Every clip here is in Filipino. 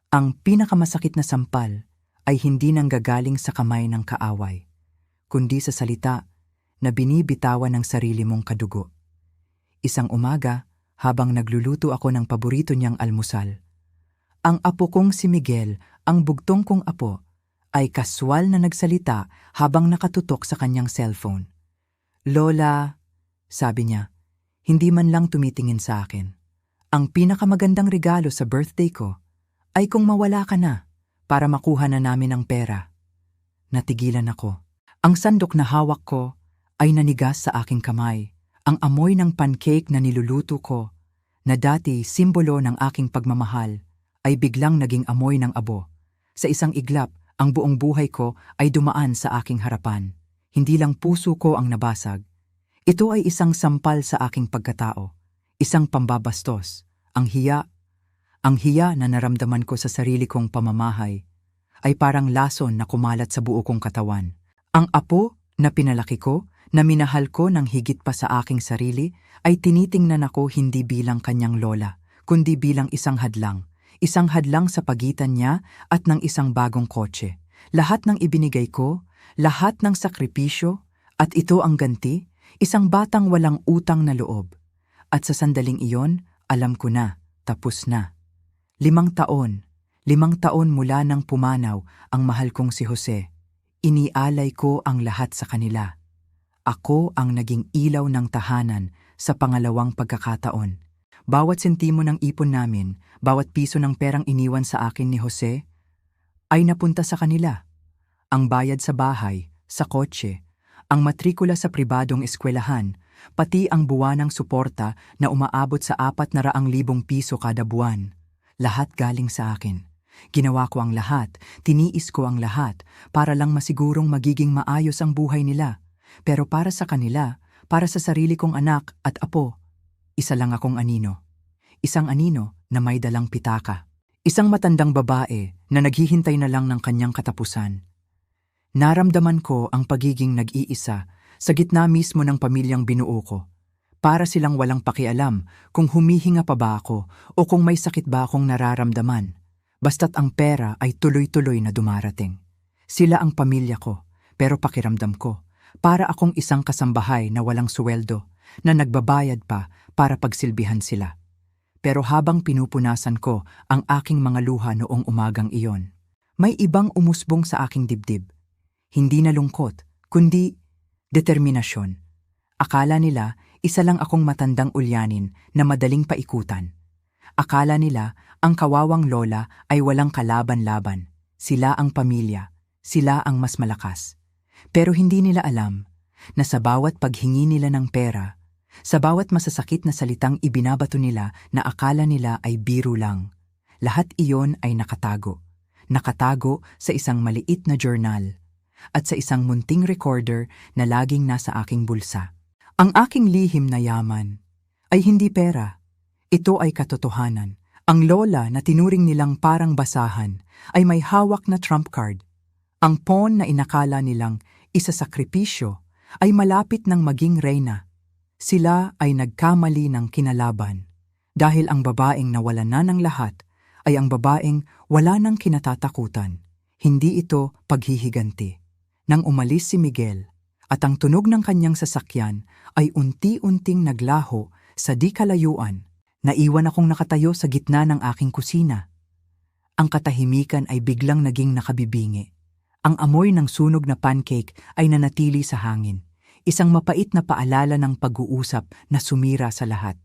Ang pinakamasakit na sampal ay hindi nanggagaling sa kamay ng kaaway, kundi sa salita na binibitawan ng sarili mong kadugo. Isang umaga, habang nagluluto ako ng paborito niyang almusal, ang apo kong si Miguel, ang bugtong kong apo, ay kaswal na nagsalita habang nakatutok sa kanyang cellphone. "Lola," sabi niya, hindi man lang tumitingin sa akin. "Ang pinakamagandang regalo sa birthday ko ay kung mawala ka na para makuha na namin ang pera." Natigilan ako. Ang sandok na hawak ko ay nanigas sa aking kamay. Ang amoy ng pancake na niluluto ko, na dati simbolo ng aking pagmamahal, ay biglang naging amoy ng abo. Sa isang iglap, ang buong buhay ko ay dumaan sa aking harapan. Hindi lang puso ko ang nabasag. Ito ay isang sampal sa aking pagkatao, isang pambabastos. Ang hiya na naramdaman ko sa sarili kong pamamahay ay parang lason na kumalat sa buo kong katawan. Ang apo na pinalaki ko, na minahal ko ng higit pa sa aking sarili, ay tinitingnan ako hindi bilang kanyang lola, kundi bilang isang hadlang. Isang hadlang sa pagitan niya at ng isang bagong kotse. Lahat ng ibinigay ko, lahat ng sakripisyo, at ito ang ganti, isang batang walang utang na loob. At sa sandaling iyon, alam ko na, tapos na. 5 taon mula nang pumanaw ang mahal kong si Jose. Inialay ko ang lahat sa kanila. Ako ang naging ilaw ng tahanan sa pangalawang pagkakataon. Bawat sentimo ng ipon namin, bawat piso ng perang iniwan sa akin ni Jose, ay napunta sa kanila. Ang bayad sa bahay, sa kotse, ang matrikula sa pribadong eskwelahan, pati ang buwanang suporta na umaabot sa 400,000 piso kada buwan. Lahat galing sa akin. Ginawa ko ang lahat, tiniis ko ang lahat, para lang masigurong magiging maayos ang buhay nila. Pero para sa kanila, para sa sarili kong anak at apo, isa lang akong anino. Isang anino na may dalang pitaka. Isang matandang babae na naghihintay na lang ng kanyang katapusan. Naramdaman ko ang pagiging nag-iisa sa gitna mismo ng pamilyang binuo ko. Para silang walang pakialam kung humihinga pa ba ako o kung may sakit ba akong nararamdaman. Basta't ang pera ay tuloy-tuloy na dumarating. Sila ang pamilya ko, pero pakiramdam ko, para akong isang kasambahay na walang suweldo, na nagbabayad pa para pagsilbihan sila. Pero habang pinupunasan ko ang aking mga luha noong umagang iyon, may ibang umusbong sa aking dibdib. Hindi na lungkot, kundi determinasyon. Akala nila isa lang akong matandang ulyanin na madaling paikutan. Akala nila ang kawawang lola ay walang kalaban-laban. Sila ang pamilya, sila ang mas malakas. Pero hindi nila alam na sa bawat paghingi nila ng pera, sa bawat masasakit na salitang ibinabato nila na akala nila ay biro lang, lahat iyon ay nakatago. Nakatago sa isang maliit na journal at sa isang munting recorder na laging nasa aking bulsa. Ang aking lihim na yaman ay hindi pera. Ito ay katotohanan. Ang lola na tinuring nilang parang basahan ay may hawak na trump card. Ang pawn na inakala nilang isasakripisyo ay malapit ng maging reyna. Sila ay nagkamali ng kinalaban dahil ang babaeng nawalan na ng lahat ay ang babaeng wala nang kinatatakutan. Hindi ito paghihiganti. Nang umalis si Miguel at ang tunog ng kanyang sasakyan ay unti-unting naglaho sa di kalayuan, naiwan akong nakatayo sa gitna ng aking kusina. Ang katahimikan ay biglang naging nakabibingi. Ang amoy ng sunog na pancake ay nanatili sa hangin, isang mapait na paalala ng pag-uusap na sumira sa lahat.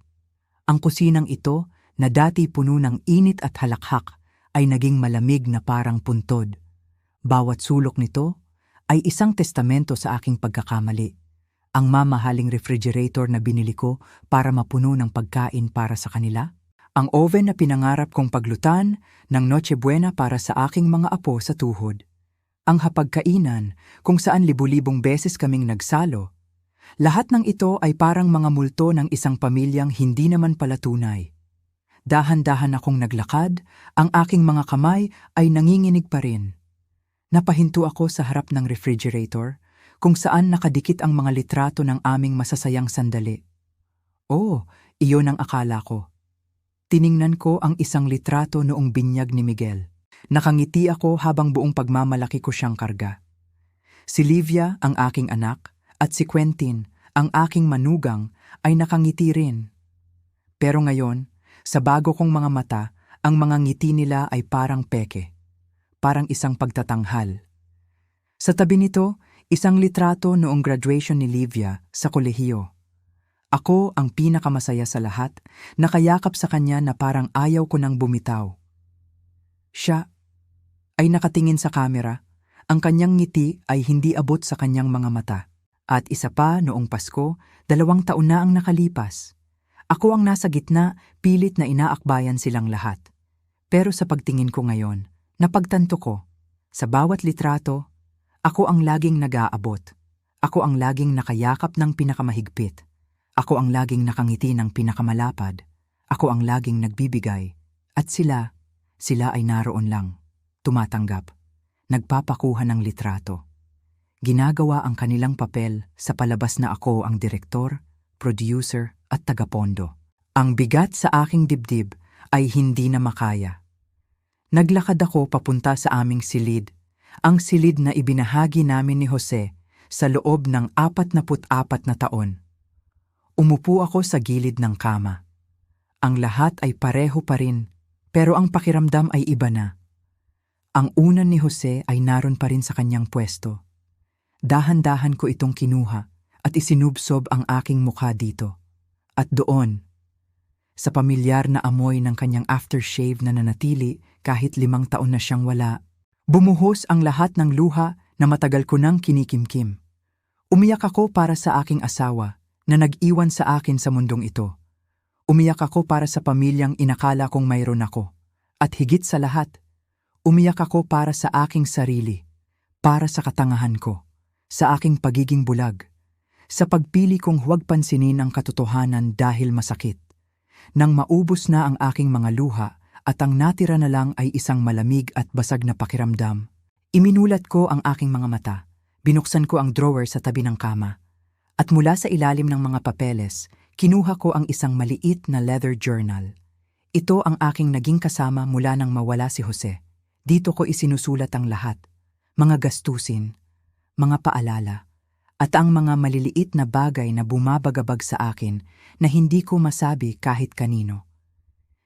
Ang kusinang ito, na dati puno ng init at halakhak, ay naging malamig na parang puntod. Bawat sulok nito ay isang testamento sa aking pagkakamali. Ang mamahaling refrigerator na binili ko para mapuno ng pagkain para sa kanila. Ang oven na pinangarap kong paglutan ng Noche Buena para sa aking mga apo sa tuhod. Ang hapagkainan kung saan libu-libong beses kaming nagsalo. Lahat ng ito ay parang mga multo ng isang pamilyang hindi naman pala tunay. Dahan-dahan akong naglakad, ang aking mga kamay ay nanginginig pa rin. Napahinto ako sa harap ng refrigerator kung saan nakadikit ang mga litrato ng aming masasayang sandali. Oh, iyon ang akala ko. Tiningnan ko ang isang litrato noong binyag ni Miguel. Nakangiti ako habang buong pagmamalaki ko siyang karga. Si Livia, ang aking anak, at si Quentin, ang aking manugang, ay nakangiti rin. Pero ngayon, sa bago kong mga mata, ang mga ngiti nila ay parang peke, parang isang pagtatanghal. Sa tabi nito, isang litrato noong graduation ni Livia sa kolehiyo. Ako ang pinakamasaya sa lahat, nakayakap sa kanya na parang ayaw ko nang bumitaw. Siya ay nakatingin sa kamera, ang kanyang ngiti ay hindi abot sa kanyang mga mata. At isa pa noong Pasko, 2 taon na ang nakalipas. Ako ang nasa gitna, pilit na inaakbayan silang lahat. Pero sa pagtingin ko ngayon, napagtanto ko, sa bawat litrato, ako ang laging nag-aabot. Ako ang laging nakayakap ng pinakamahigpit. Ako ang laging nakangiti ng pinakamalapad. Ako ang laging nagbibigay. At sila ay naroon lang, tumatanggap, nagpapakuha ng litrato. Ginagawa ang kanilang papel sa palabas na ako ang direktor, producer at tagapondo. Ang bigat sa aking dibdib ay hindi na makaya. Naglakad ako papunta sa aming silid, ang silid na ibinahagi namin ni Jose sa loob ng 44 na taon. Umupo ako sa gilid ng kama. Ang lahat ay pareho pa rin, pero ang pakiramdam ay iba na. Ang unan ni Jose ay naroon pa rin sa kanyang pwesto. Dahan-dahan ko itong kinuha at isinubsob ang aking mukha dito. At doon, sa pamilyar na amoy ng kanyang aftershave na nanatili kahit 5 taon na siyang wala, bumuhos ang lahat ng luha na matagal ko nang kinikimkim. Umiyak ako para sa aking asawa na nag-iwan sa akin sa mundong ito. Umiyak ako para sa pamilyang inakala kong mayroon ako. At higit sa lahat, umiyak ako para sa aking sarili, para sa katangahan ko, sa aking pagiging bulag, sa pagpili kong huwag pansinin ang katotohanan dahil masakit. Nang maubos na ang aking mga luha at ang natira na lang ay isang malamig at basag na pakiramdam, iminulat ko ang aking mga mata, binuksan ko ang drawer sa tabi ng kama, at mula sa ilalim ng mga papeles, kinuha ko ang isang maliit na leather journal. Ito ang aking naging kasama mula nang mawala si Jose. Dito ko isinusulat ang lahat, mga gastusin, mga paalala, at ang mga maliliit na bagay na bumabagabag sa akin na hindi ko masabi kahit kanino.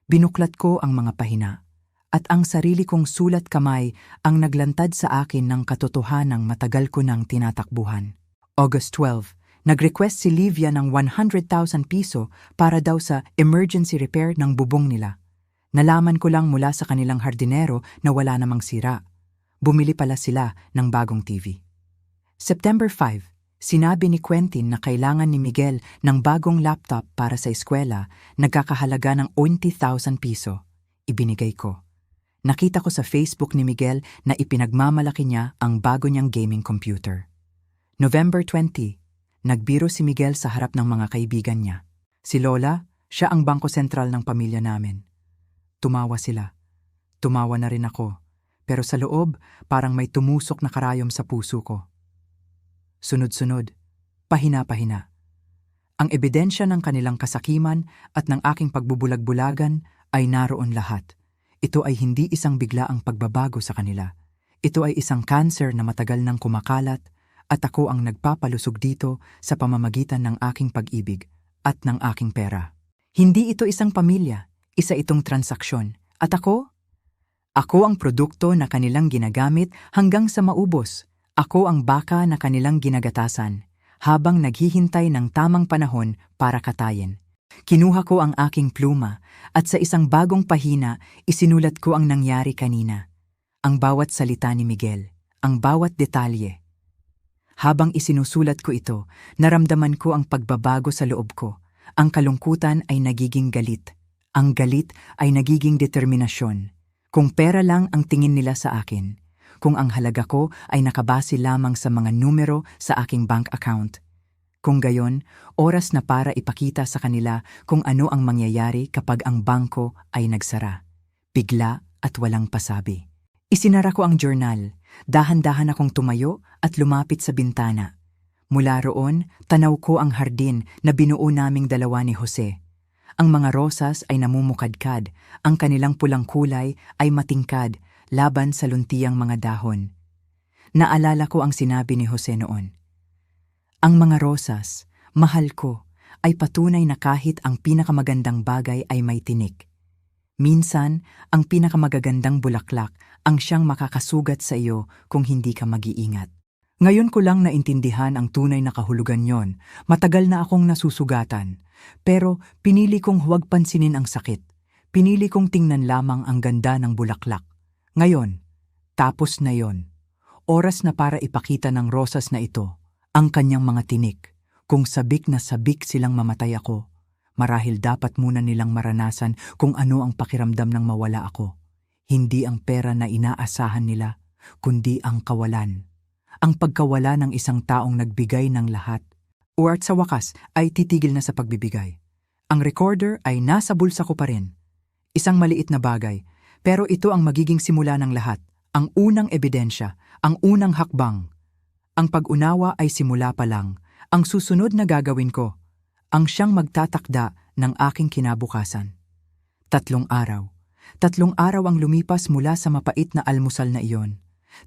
Binuklat ko ang mga pahina, at ang sarili kong sulat kamay ang naglantad sa akin ng katotohanang matagal ko nang tinatakbuhan. August 12, nag-request si Livia ng 100,000 piso para daw sa emergency repair ng bubong nila. Nalaman ko lang mula sa kanilang hardinero na wala namang sira. Bumili pala sila ng bagong TV. September 5, sinabi ni Quentin na kailangan ni Miguel ng bagong laptop para sa eskwela, nagkakahalaga ng 20,000 piso. Ibinigay ko. Nakita ko sa Facebook ni Miguel na ipinagmamalaki niya ang bago niyang gaming computer. November 20, nagbiro si Miguel sa harap ng mga kaibigan niya. Si Lola, siya ang bangko sentral ng pamilya namin. Tumawa sila. Tumawa na rin ako. Pero sa loob, parang may tumusok na karayom sa puso ko. Sunod-sunod, pahina-pahina. Ang ebidensya ng kanilang kasakiman at ng aking pagbubulag-bulagan ay naroon lahat. Ito ay hindi isang biglaang pagbabago sa kanila. Ito ay isang cancer na matagal nang kumakalat at ako ang nagpapalusog dito sa pamamagitan ng aking pag-ibig at ng aking pera. Hindi ito isang pamilya, isa itong transaksyon. At ako? Ako ang produkto na kanilang ginagamit hanggang sa maubos. Ako ang baka na kanilang ginagatasan habang naghihintay ng tamang panahon para katayin. Kinuha ko ang aking pluma at sa isang bagong pahina isinulat ko ang nangyari kanina. Ang bawat salita ni Miguel, ang bawat detalye. Habang isinusulat ko ito, naramdaman ko ang pagbabago sa loob ko. Ang kalungkutan ay nagiging galit. Ang galit ay nagiging determinasyon. Kung pera lang ang tingin nila sa akin, kung ang halaga ko ay nakabase lamang sa mga numero sa aking bank account. Kung gayon, oras na para ipakita sa kanila kung ano ang mangyayari kapag ang bangko ay nagsara. Bigla at walang pasabi. Isinara ko ang journal. Dahan-dahan akong tumayo at lumapit sa bintana. Mula roon, tanaw ko ang hardin na binuo naming dalawa ni Jose. Ang mga rosas ay namumukadkad, ang kanilang pulang kulay ay matingkad, laban sa luntiyang mga dahon. Naalala ko ang sinabi ni Jose noon. Ang mga rosas, mahal ko, ay patunay na kahit ang pinakamagandang bagay ay may tinik. Minsan, ang pinakamagagandang bulaklak ang siyang makakasugat sa iyo kung hindi ka mag-iingat. Ngayon ko lang naintindihan ang tunay na kahulugan yon. Matagal na akong nasusugatan. Pero pinili kong huwag pansinin ang sakit. Pinili kong tingnan lamang ang ganda ng bulaklak. Ngayon, tapos na yon. Oras na para ipakita ng rosas na ito ang kanyang mga tinik. Kung sabik na sabik silang mamatay ako, marahil dapat muna nilang maranasan kung ano ang pakiramdam ng mawala ako. Hindi ang pera na inaasahan nila, kundi ang kawalan. Ang pagkawala ng isang taong nagbigay ng lahat. Or at sa wakas ay titigil na sa pagbibigay. Ang recorder ay nasa bulsa ko pa rin. Isang maliit na bagay, pero ito ang magiging simula ng lahat. Ang unang ebidensya, ang unang hakbang. Ang pag-unawa ay simula pa lang. Ang susunod na gagawin ko, ang siyang magtatakda ng aking kinabukasan. 3 araw. 3 araw ang lumipas mula sa mapait na almusal na iyon.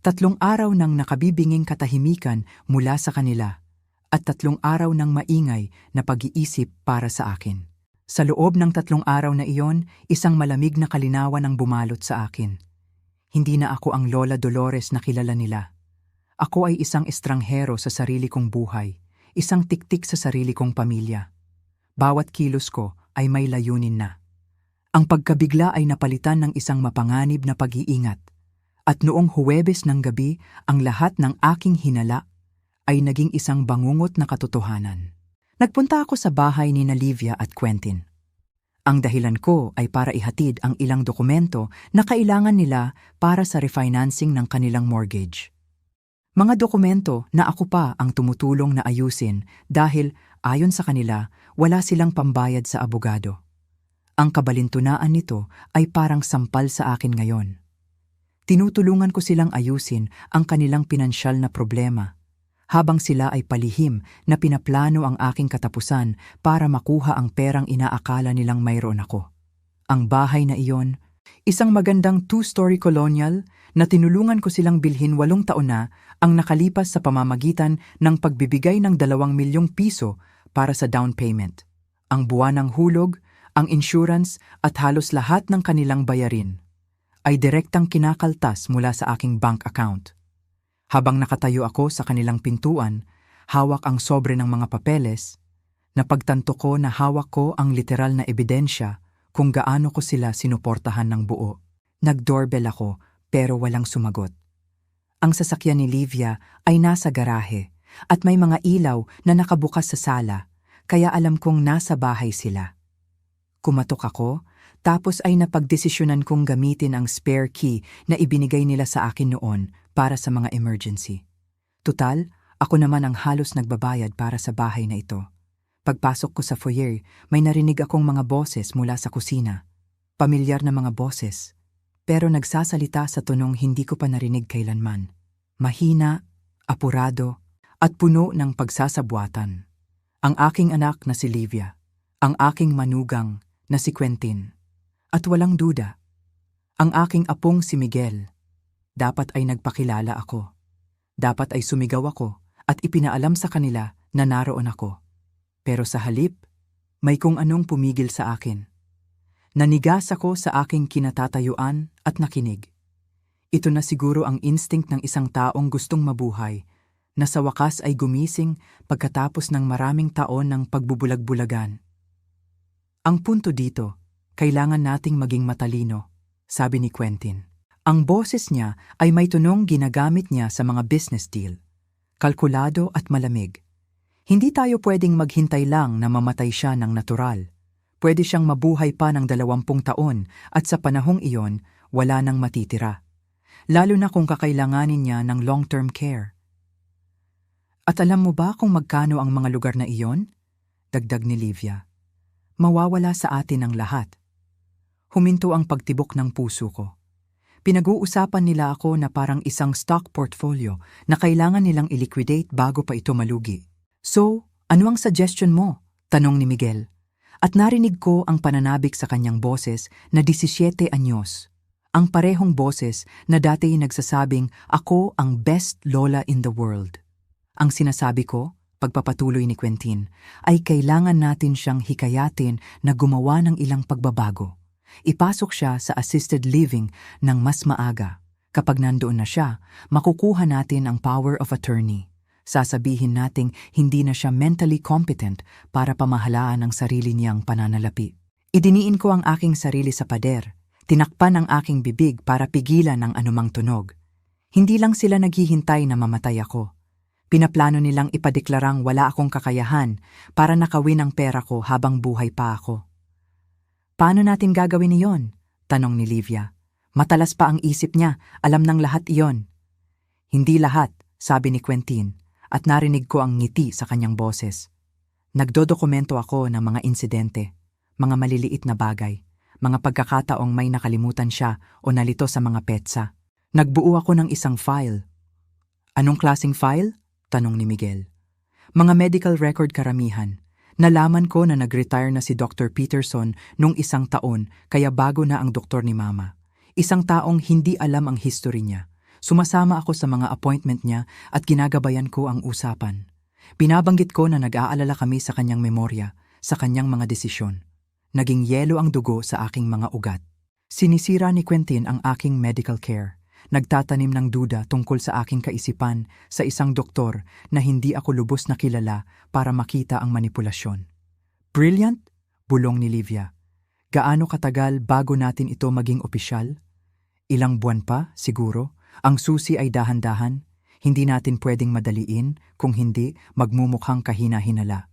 3 araw ng nakabibinging katahimikan mula sa kanila. At 3 araw ng maingay na pag-iisip para sa akin. Sa loob ng 3 araw na iyon, isang malamig na kalinawan ang bumalot sa akin. Hindi na ako ang Lola Dolores na kilala nila. Ako ay isang estranghero sa sarili kong buhay, isang tiktik sa sarili kong pamilya. Bawat kilos ko ay may layunin na. Ang pagkabigla ay napalitan ng isang mapanganib na pag-iingat. At noong Huwebes ng gabi, ang lahat ng aking hinala ay naging isang bangungot na katotohanan. Nagpunta ako sa bahay ni Livia at Quentin. Ang dahilan ko ay para ihatid ang ilang dokumento na kailangan nila para sa refinancing ng kanilang mortgage. Mga dokumento na ako pa ang tumutulong na ayusin dahil ayon sa kanila, wala silang pambayad sa abogado. Ang kabalintunaan nito ay parang sampal sa akin ngayon. Tinutulungan ko silang ayusin ang kanilang pinansyal na problema, habang sila ay palihim na pinaplano ang aking katapusan para makuha ang perang inaakala nilang mayroon ako. Ang bahay na iyon, isang magandang 2-story colonial na tinulungan ko silang bilhin 8 taon na ang nakalipas sa pamamagitan ng pagbibigay ng 2 milyong piso para sa down payment, ang buwanang hulog, ang insurance at halos lahat ng kanilang bayarin ay direktang kinakaltas mula sa aking bank account. Habang nakatayo ako sa kanilang pintuan, hawak ang sobre ng mga papeles, napagtanto ko na hawak ko ang literal na ebidensya kung gaano ko sila sinuportahan ng buo. Nag-doorbell ako pero walang sumagot. Ang sasakyan ni Livia ay nasa garahe at may mga ilaw na nakabukas sa sala, kaya alam kong nasa bahay sila. Kumatok ako, tapos ay napagdesisyonan kong gamitin ang spare key na ibinigay nila sa akin noon para sa mga emergency. Tutal, ako naman ang halos nagbabayad para sa bahay na ito. Pagpasok ko sa foyer, may narinig akong mga boses mula sa kusina. Pamilyar na mga boses, pero nagsasalita sa tonong hindi ko pa narinig kailanman. Mahina, apurado, at puno ng pagsasabwatan. Ang aking anak na si Livia, ang aking manugang na si Quentin. At walang duda, ang aking apong si Miguel. Dapat ay nagpakilala ako. Dapat ay sumigaw ako at ipinaalam sa kanila na naroon ako. Pero sa halip, may kung anong pumigil sa akin. Nanigas ako sa aking kinatatayuan at nakinig. Ito na siguro ang instinct ng isang taong gustong mabuhay na sa wakas ay gumising pagkatapos ng maraming taon ng pagbubulag-bulagan. Ang punto dito, kailangan nating maging matalino, sabi ni Quentin. Ang boses niya ay may tunong ginagamit niya sa mga business deal. Kalkulado at malamig. Hindi tayo pwedeng maghintay lang na mamatay siya ng natural. Pwede siyang mabuhay pa ng 20 taon at sa panahong iyon, wala nang matitira. Lalo na kung kakailanganin niya ng long-term care. At alam mo ba kung magkano ang mga lugar na iyon? Dagdag ni Livia. Mawawala sa atin ang lahat. Huminto ang pagtibok ng puso ko. Pinag-uusapan nila ako na parang isang stock portfolio na kailangan nilang i-liquidate bago pa ito malugi. So, ano ang suggestion mo? Tanong ni Miguel. At narinig ko ang pananabik sa kanyang boses na 17 anyos. Ang parehong boses na dati nagsasabing, "Ako ang best lola in the world." Ang sinasabi ko, pagpapatuloy ni Quentin, ay kailangan natin siyang hikayatin na gumawa ng ilang pagbabago. Ipasok siya sa assisted living ng mas maaga. Kapag nandoon na siya, makukuha natin ang power of attorney. Sasabihin nating hindi na siya mentally competent para pamahalaan ang sarili niyang pananalapi. Idiniin ko ang aking sarili sa pader. Tinakpan ang aking bibig para pigilan ang anumang tunog. Hindi lang sila naghihintay na mamatay ako. Pinaplano nilang ipadeklarang wala akong kakayahan para nakawin ang pera ko habang buhay pa ako. Paano natin gagawin iyon? Tanong ni Livia. Matalas pa ang isip niya, alam ng lahat iyon. Hindi lahat, sabi ni Quentin, at narinig ko ang ngiti sa kanyang boses. Nagdodokumento ako ng mga insidente, mga maliliit na bagay, mga pagkakataong may nakalimutan siya o nalito sa mga petsa. Nagbuo ako ng isang file. Anong klaseng file? Tanong ni Miguel. Mga medical record karamihan. Nalaman ko na nag-retire na si Dr. Peterson nung 1 taon kaya bago na ang doktor ni Mama. Isang taong hindi alam ang history niya. Sumasama ako sa mga appointment niya at ginagabayan ko ang usapan. Binabanggit ko na nag-aalala kami sa kanyang memorya, sa kanyang mga desisyon. Naging yelo ang dugo sa aking mga ugat. Sinisira ni Quentin ang aking medical care. Nagtatanim ng duda tungkol sa aking kaisipan sa isang doktor na hindi ako lubos na kilala para makita ang manipulasyon. Brilliant? Bulong ni Livia. Gaano katagal bago natin ito maging opisyal? Ilang buwan pa, siguro. Ang susi ay dahan-dahan. Hindi natin pwedeng madaliin, kung hindi, magmumukhang kahina-hinala.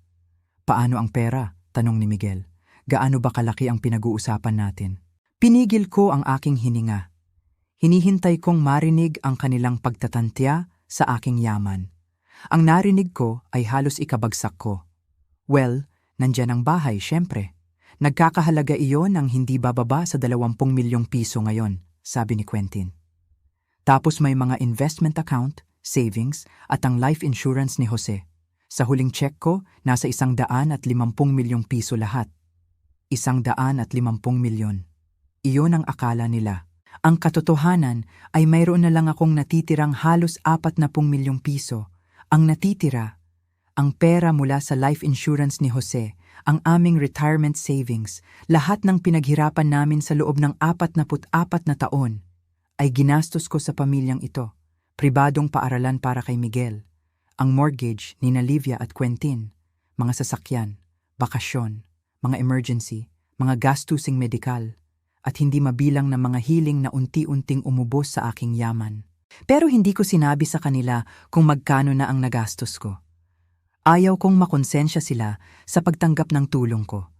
Paano ang pera? Tanong ni Miguel. Gaano ba kalaki ang pinag-uusapan natin? Pinigil ko ang aking hininga. Hinihintay kong marinig ang kanilang pagtatantya sa aking yaman. Ang narinig ko ay halos ikabagsak ko. Well, nandyan ang bahay, syempre. Nagkakahalaga iyon ng hindi bababa sa 20 milyong piso ngayon, sabi ni Quentin. Tapos may mga investment account, savings, at ang life insurance ni Jose. Sa huling check ko, nasa 150 milyong piso lahat. 150 milyon. Iyon ang akala nila. Ang katotohanan ay mayroon na lang akong natitirang halos 40 milyong piso. Ang natitira, ang pera mula sa life insurance ni Jose, ang aming retirement savings, lahat ng pinaghirapan namin sa loob ng 44 na taon, ay ginastos ko sa pamilyang ito. Pribadong paaralan para kay Miguel, ang mortgage ni Livia at Quentin, mga sasakyan, bakasyon, mga emergency, mga gastusing medikal, at hindi mabilang na mga hiling na unti-unting umubos sa aking yaman. Pero hindi ko sinabi sa kanila kung magkano na ang nagastos ko. Ayaw kong makonsensya sila sa pagtanggap ng tulong ko.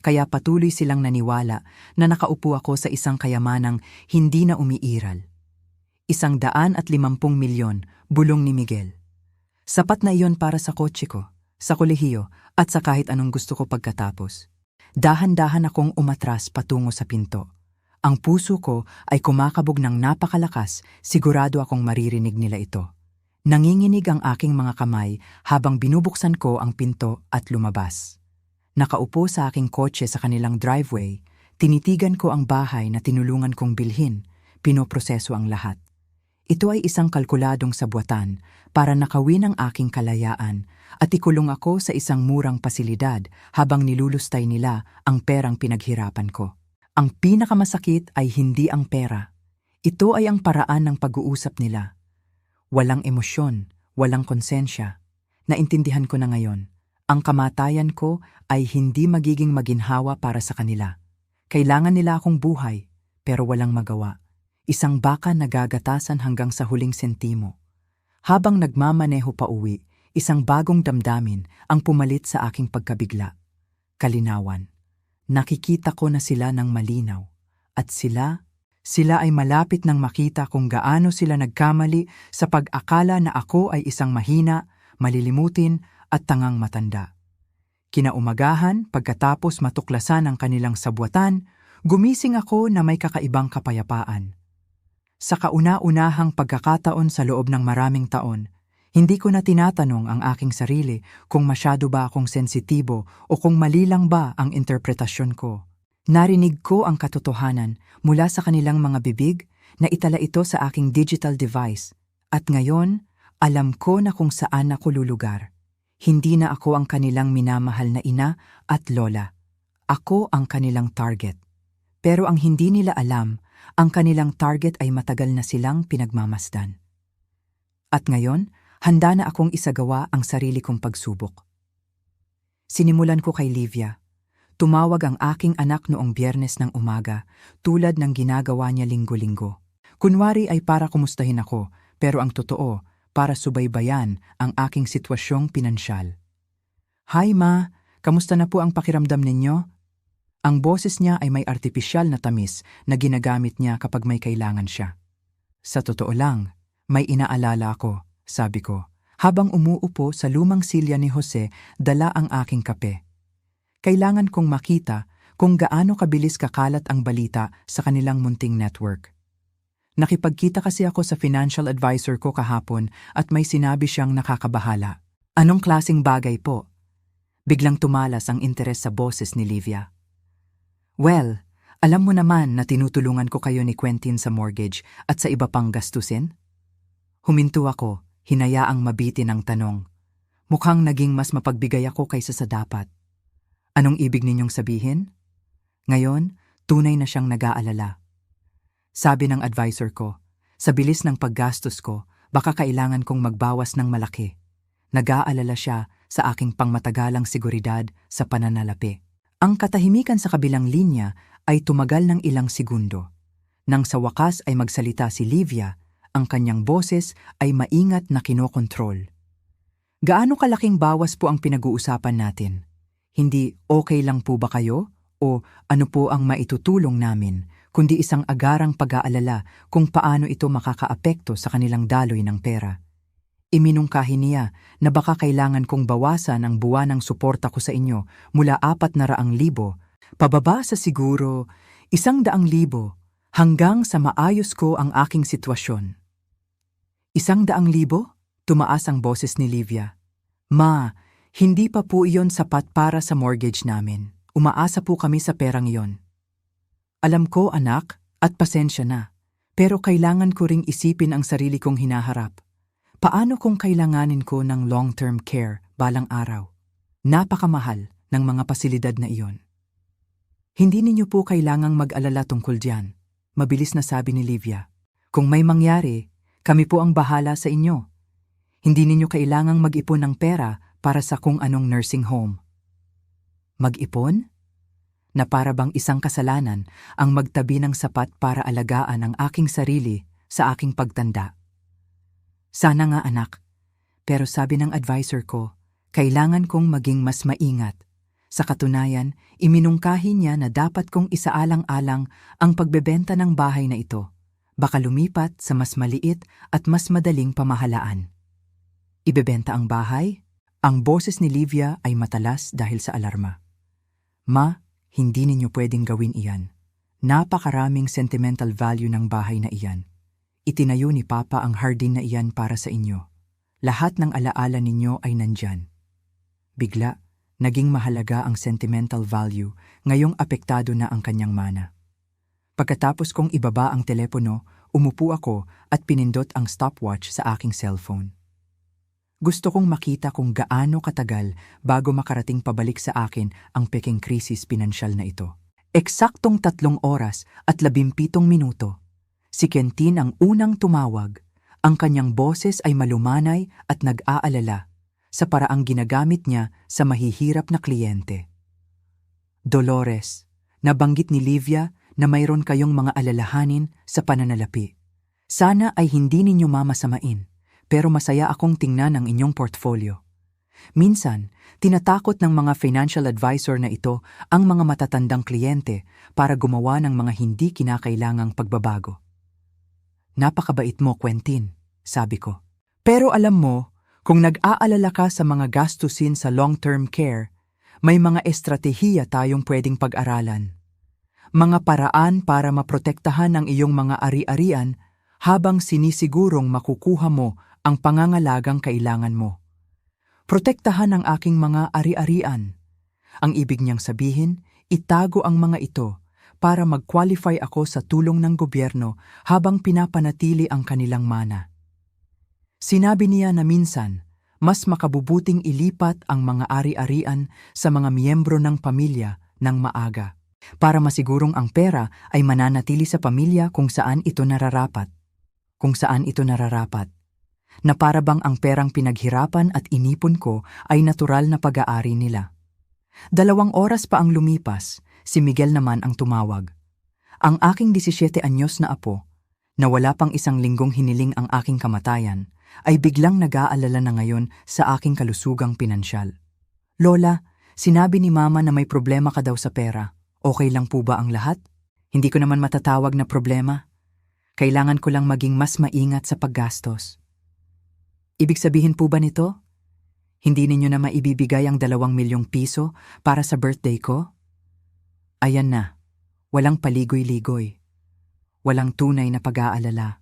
Kaya patuloy silang naniwala na nakaupo ako sa isang kayamanang hindi na umiiral. 150 milyon, bulong ni Miguel. Sapat na iyon para sa kotse ko, sa kolehiyo, at sa kahit anong gusto ko pagkatapos. Dahan-dahan akong umatras patungo sa pinto. Ang puso ko ay kumakabog ng napakalakas, sigurado akong maririnig nila ito. Nanginginig ang aking mga kamay habang binubuksan ko ang pinto at lumabas. Nakaupo sa aking kotse sa kanilang driveway, tinitigan ko ang bahay na tinulungan kong bilhin, pinoproseso ang lahat. Ito ay isang kalkuladong sabuatan para nakawin ang aking kalayaan at ikulong ako sa isang murang pasilidad habang nilulustay nila ang perang pinaghirapan ko. Ang pinakamasakit ay hindi ang pera. Ito ay ang paraan ng pag-uusap nila. Walang emosyon, walang konsensya. Naintindihan ko na ngayon. Ang kamatayan ko ay hindi magiging maginhawa para sa kanila. Kailangan nila akong buhay, pero walang magawa. Isang baka nagagatasan hanggang sa huling sentimo. Habang nagmamaneho pa uwi, isang bagong damdamin ang pumalit sa aking pagkabigla. Kalinawan. Nakikita ko na sila ng malinaw. At sila ay malapit nang makita kung gaano sila nagkamali sa pag-akala na ako ay isang mahina, malilimutin at tangang matanda. Kinaumagahan, pagkatapos matuklasan ang kanilang sabwatan, gumising ako na may kakaibang kapayapaan. Sa kauna-unahang pagkakataon sa loob ng maraming taon, hindi ko na tinatanong ang aking sarili kung masyado ba akong sensitibo o kung mali lang ba ang interpretasyon ko. Narinig ko ang katotohanan mula sa kanilang mga bibig na itala ito sa aking digital device. At ngayon, alam ko na kung saan ako lulugar. Hindi na ako ang kanilang minamahal na ina at lola. Ako ang kanilang target. Pero ang hindi nila alam, ang kanilang target ay matagal na silang pinagmamasdan. At ngayon, handa na akong isagawa ang sarili kong pagsubok. Sinimulan ko kay Livia. Tumawag ang aking anak noong Biyernes ng umaga, tulad ng ginagawa niya linggo-linggo. Kunwari ay para kumustahin ako, pero ang totoo, para subaybayan ang aking sitwasyong pinansyal. "Hi ma, kamusta na po ang pakiramdam ninyo?" Ang boses niya ay may artipisyal na tamis na ginagamit niya kapag may kailangan siya. "Sa totoo lang, may inaalala ako," sabi ko, habang umuupo sa lumang silya ni Jose, dala ang aking kape. Kailangan kong makita kung gaano kabilis kakalat ang balita sa kanilang munting network. Nakipagkita kasi ako sa financial advisor ko kahapon at may sinabi siyang nakakabahala. "Anong klaseng bagay po?" Biglang tumalas ang interes sa boses ni Livia. "Well, alam mo naman na tinutulungan ko kayo ni Quentin sa mortgage at sa iba pang gastusin?" Huminto ako, hinayaang mabitin ang tanong. Mukhang naging mas mapagbigay ako kaysa sa dapat. "Anong ibig ninyong sabihin?" Ngayon, tunay na siyang nag-aalala. Sabi ng advisor ko, sa bilis ng paggastos ko, baka kailangan kong magbawas ng malaki. Nag-aalala siya sa aking pangmatagalang seguridad sa pananalapi. Ang katahimikan sa kabilang linya ay tumagal ng ilang segundo. Nang sa wakas ay magsalita si Livia, ang kanyang boses ay maingat na kinokontrol. "Gaano kalaking bawas po ang pinag-uusapan natin? Hindi okay lang po ba kayo? O ano po ang maitutulong namin, kundi isang agarang pag-aalala kung paano ito makakaapekto sa kanilang daloy ng pera." Iminungkahi niya na baka kailangan kong bawasan ang buwanang suporta ko sa inyo mula 400,000 pababa sa siguro 100,000 hanggang sa maayos ko ang aking sitwasyon. 100,000? Tumaas ang boses ni Livia. "Ma, hindi pa po iyon sapat para sa mortgage namin. Umaasa po kami sa perang iyon." "Alam ko anak, at pasensya na. Pero kailangan ko ring isipin ang sarili kong hinaharap. Paano kung kailanganin ko ng long-term care balang araw? Napakamahal ng mga pasilidad na iyon." "Hindi ninyo po kailangang mag-alala tungkol diyan," mabilis na sabi ni Livia. "Kung may mangyari, kami po ang bahala sa inyo. Hindi ninyo kailangang mag-ipon ng pera para sa kung anong nursing home." Mag-ipon? Na para bang isang kasalanan ang magtabi ng sapat para alagaan ang aking sarili sa aking pagtanda. Sana nga anak, pero sabi ng advisor ko, kailangan kong maging mas maingat. Sa katunayan, iminungkahi niya na dapat kong isaalang-alang ang pagbebenta ng bahay na ito. Baka lumipat sa mas maliit at mas madaling pamahalaan. "Ibebenta ang bahay?" Ang boses ni Livia ay matalas dahil sa alarma. "Ma, hindi ninyo pwedeng gawin iyan. Napakaraming sentimental value ng bahay na iyan. Itinayo ni Papa ang hardin na iyan para sa inyo. Lahat ng alaala ninyo ay nandyan." Bigla, naging mahalaga ang sentimental value, ngayong apektado na ang kanyang mana. Pagkatapos kong ibaba ang telepono, umupo ako at pinindot ang stopwatch sa aking cellphone. Gusto kong makita kung gaano katagal bago makarating pabalik sa akin ang peking krisis pinansyal na ito. Eksaktong 3 oras at 17 minuto. Si Quentin ang unang tumawag. Ang kanyang boses ay malumanay at nag-aalala sa paraang ginagamit niya sa mahihirap na kliyente. "Dolores, nabanggit ni Livia na mayroon kayong mga alalahanin sa pananalapi. Sana ay hindi ninyo mamasamain. Pero masaya akong tingnan ang inyong portfolio. Minsan, tinatakot ng mga financial advisor na ito ang mga matatandang kliyente para gumawa ng mga hindi kinakailangang pagbabago." "Napakabait mo, Quentin," sabi ko. "Pero alam mo, kung nag-aalala ka sa mga gastusin sa long-term care, may mga estratehiya tayong pwedeng pag-aralan. Mga paraan para maprotektahan ang iyong mga ari-arian habang sinisigurong makukuha mo ang pangangalagang kailangan mo. Protektahan ang aking mga ari-arian." Ang ibig niyang sabihin, Itago ang mga ito para mag-qualify ako sa tulong ng gobyerno habang pinapanatili ang kanilang mana. Sinabi niya na minsan, mas makabubuting ilipat ang mga ari-arian sa mga miyembro ng pamilya ng maaga, para masigurong ang pera ay mananatili sa pamilya kung saan ito nararapat. Na para bang ang perang pinaghirapan at inipon ko ay natural na pag-aari nila. 2 oras pa ang lumipas, si Miguel naman ang tumawag. Ang aking 17 anyos na apo, na wala pang 1 linggong hiniling ang aking kamatayan, ay biglang nag-aalala na ngayon sa aking kalusugang pinansyal. Lola, sinabi ni Mama na may problema ka daw sa pera. Okay lang po ba ang lahat? Hindi ko naman matatawag na problema. Kailangan ko lang maging mas maingat sa paggastos. Ibig sabihin po ba nito? Hindi ninyo na maibibigay ang 2 milyong piso para sa birthday ko? Ayan na, walang paligoy-ligoy. Walang tunay na pag-aalala.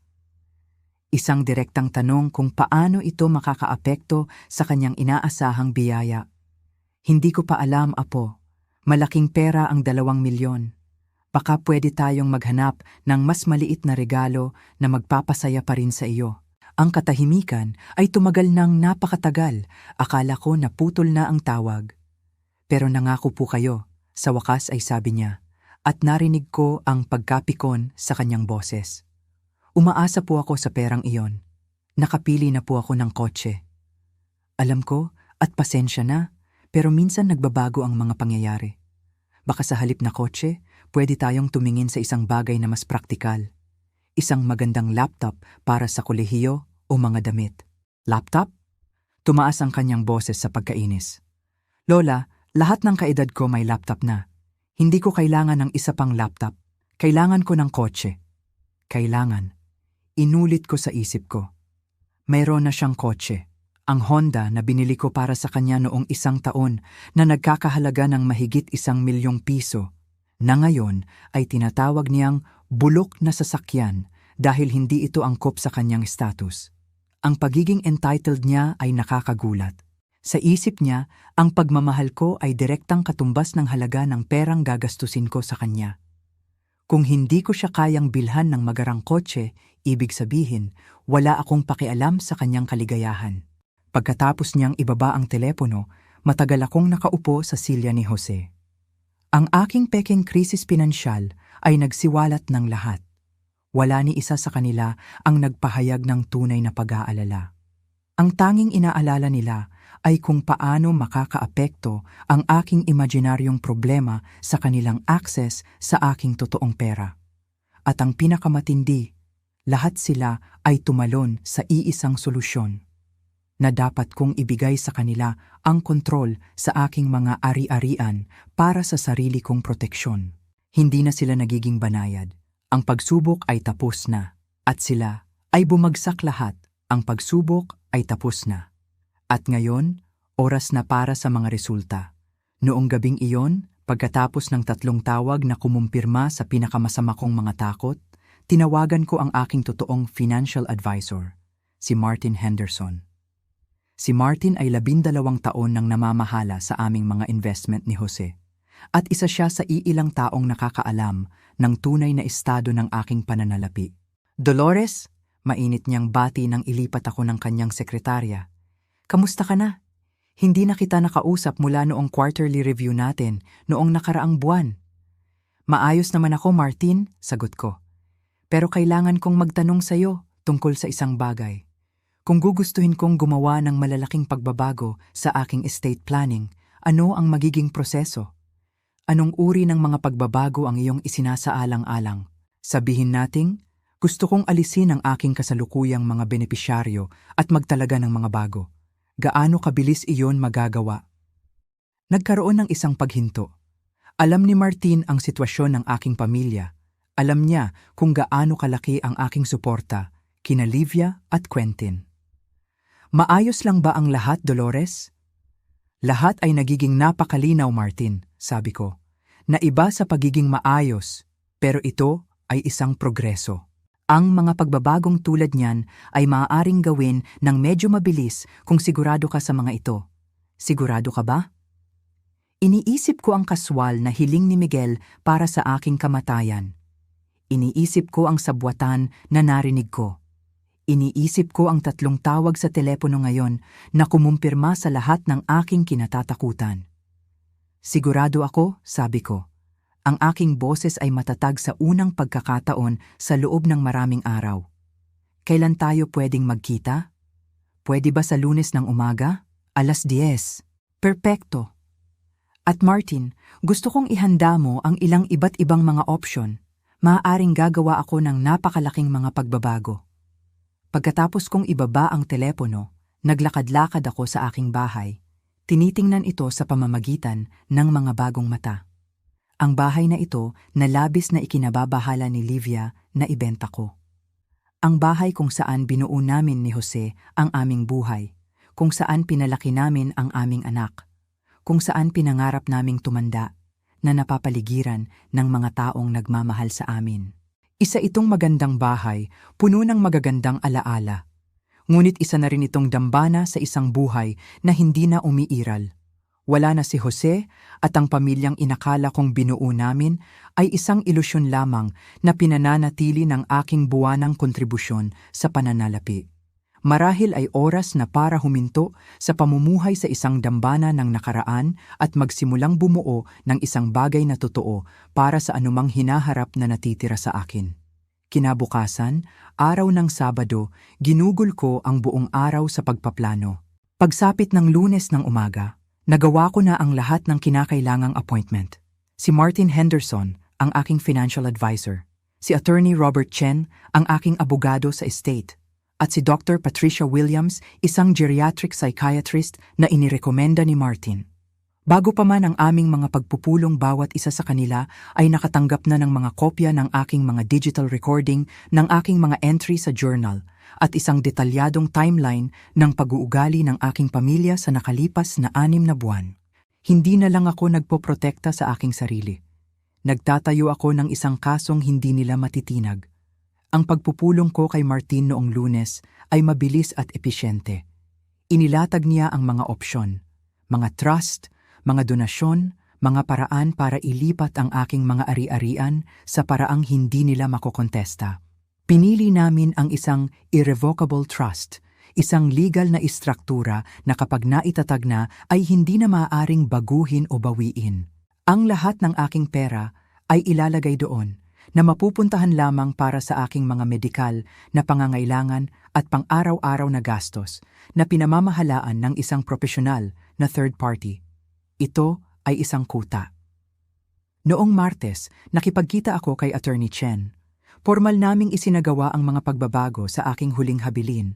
Isang direktang tanong kung paano ito makakaapekto sa kanyang inaasahang biyaya. Hindi ko pa alam, apo. Malaking pera ang 2 milyon. Baka pwede tayong maghanap ng mas maliit na regalo na magpapasaya pa rin sa iyo. Ang katahimikan ay tumagal ng napakatagal. Akala ko naputol na ang tawag. Pero nangako po kayo, sa wakas ay sabi niya, at narinig ko ang pagkapikon sa kanyang boses. Umaasa po ako sa perang iyon. Nakapili na po ako ng kotse. Alam ko at pasensya na, pero minsan nagbabago ang mga pangyayari. Baka sa halip na kotse, pwede tayong tumingin sa isang bagay na mas praktikal. Isang magandang laptop para sa kolehiyo o mga damit. Laptop? Tumaas ang kanyang boses sa pagkainis. Lola, lahat ng kaedad ko may laptop na. Hindi ko kailangan ng isa pang laptop. Kailangan ko ng kotse. Kailangan. Inulit ko sa isip ko. Mayroon na siyang kotse. Ang Honda na binili ko para sa kanya noong 1 taon na nagkakahalaga ng mahigit 1 milyong piso, na ngayon ay tinatawag niyang bulok na sasakyan dahil hindi ito angkop sa kanyang status. Ang pagiging entitled niya ay nakakagulat. Sa isip niya, ang pagmamahal ko ay direktang katumbas ng halaga ng perang gagastusin ko sa kanya. Kung hindi ko siya kayang bilhan ng magarang kotse, ibig sabihin, wala akong pakialam sa kanyang kaligayahan. Pagkatapos niyang ibaba ang telepono, matagal akong nakaupo sa silya ni Jose. Ang aking peking krisis pinansyal ay nagsiwalat ng lahat. Wala ni isa sa kanila ang nagpahayag ng tunay na pag-aalala. Ang tanging inaalala nila ay kung paano makakaapekto ang aking imaginaryong problema sa kanilang access sa aking totoong pera. At ang pinakamatindi, lahat sila ay tumalon sa iisang solusyon. Na dapat kong ibigay sa kanila ang kontrol sa aking mga ari-arian para sa sarili kong proteksyon. Hindi na sila nagiging banayad. Ang pagsubok ay tapos na. At sila ay bumagsak lahat. Ang pagsubok ay tapos na. At ngayon, oras na para sa mga resulta. Noong gabing iyon, pagkatapos ng 3 tawag na kumumpirma sa pinakamasama kong mga takot, tinawagan ko ang aking totoong financial advisor, si Martin Henderson. Si Martin ay 12 taon nang namamahala sa aming mga investment ni Jose. At isa siya sa iilang taong nakakaalam ng tunay na estado ng aking pananalapi. Dolores, mainit niyang bati nang ilipat ako ng kanyang sekretarya. Kamusta ka na? Hindi na kita nakausap mula noong quarterly review natin noong nakaraang buwan. Maayos naman ako, Martin, sagot ko. Pero kailangan kong magtanong sa'yo tungkol sa isang bagay. Kung gugustuhin kong gumawa ng malalaking pagbabago sa aking estate planning, ano ang magiging proseso? Anong uri ng mga pagbabago ang iyong isinasaalang-alang? Sabihin nating, gusto kong alisin ang aking kasalukuyang mga benepisyaryo at magtalaga ng mga bago. Gaano kabilis iyon magagawa? Nagkaroon ng isang paghinto. Alam ni Martin ang sitwasyon ng aking pamilya. Alam niya kung gaano kalaki ang aking suporta kina Livia at Quentin. Maayos lang ba ang lahat, Dolores? Lahat ay nagiging napakalinaw, Martin, sabi ko. Naiba sa pagiging maayos, pero ito ay isang progreso. Ang mga pagbabagong tulad niyan ay maaaring gawin ng medyo mabilis kung sigurado ka sa mga ito. Sigurado ka ba? Iniisip ko ang kaswal na hiling ni Miguel para sa aking kamatayan. Iniisip ko ang sabwatan na narinig ko. Iniisip ko ang 3 tawag sa telepono ngayon na kumumpirma sa lahat ng aking kinatatakutan. Sigurado ako, sabi ko, ang aking boses ay matatag sa unang pagkakataon sa loob ng maraming araw. Kailan tayo pwedeng magkita? Pwede ba sa Lunes ng umaga? 10:00. Perpekto. At Martin, gusto kong ihanda mo ang ilang iba't ibang mga opsyon. Maaaring gagawa ako ng napakalaking mga pagbabago. Pagkatapos kong ibaba ang telepono, naglakad-lakad ako sa aking bahay. Tinitingnan ito sa pamamagitan ng mga bagong mata. Ang bahay na ito na labis na ikinababahala ni Livia na ibenta ko. Ang bahay kung saan binuo namin ni Jose ang aming buhay, kung saan pinalaki namin ang aming anak, kung saan pinangarap naming tumanda, na napapaligiran ng mga taong nagmamahal sa amin. Isa itong magandang bahay, puno ng magagandang alaala. Ngunit isa na rin itong dambana sa isang buhay na hindi na umiiral. Wala na si Jose at ang pamilyang inakala kong binuo namin ay isang ilusyon lamang na pinananatili ng aking buwanang kontribusyon sa pananalapi. Marahil ay oras na para huminto sa pamumuhay sa isang dambana ng nakaraan at magsimulang bumuo ng isang bagay na totoo para sa anumang hinaharap na natitira sa akin. Kinabukasan, araw ng Sabado, ginugol ko ang buong araw sa pagpaplano. Pagsapit ng Lunes ng umaga, nagawa ko na ang lahat ng kinakailangang appointment. Si Martin Henderson, ang aking financial advisor. Si Attorney Robert Chen, ang aking abogado sa estate. At si Dr. Patricia Williams, isang geriatric psychiatrist na inirekomenda ni Martin. Bago pa man ang aming mga pagpupulong, bawat isa sa kanila ay nakatanggap na ng mga kopya ng aking mga digital recording ng aking mga entry sa journal at isang detalyadong timeline ng pag-uugali ng aking pamilya sa nakalipas na 6 na buwan. Hindi na lang ako nagpoprotekta sa aking sarili. Nagtatayo ako ng isang kasong hindi nila matitinag. Ang pagpupulong ko kay Martin noong Lunes ay mabilis at episyente. Inilatag niya ang mga opsyon, mga trust, mga donasyon, mga paraan para ilipat ang aking mga ari-arian sa paraang hindi nila makokontesta. Pinili namin ang isang irrevocable trust, isang legal na istruktura na kapag naitatag na ay hindi na maaaring baguhin o bawiin. Ang lahat ng aking pera ay ilalagay doon, na mapupuntahan lamang para sa aking mga medikal na pangangailangan at pang-araw-araw na gastos na pinamamahalaan ng isang profesional na third party. Ito ay isang kuta. Noong Martes, nakipagkita ako kay Attorney Chen. Formal naming isinagawa ang mga pagbabago sa aking huling habilin.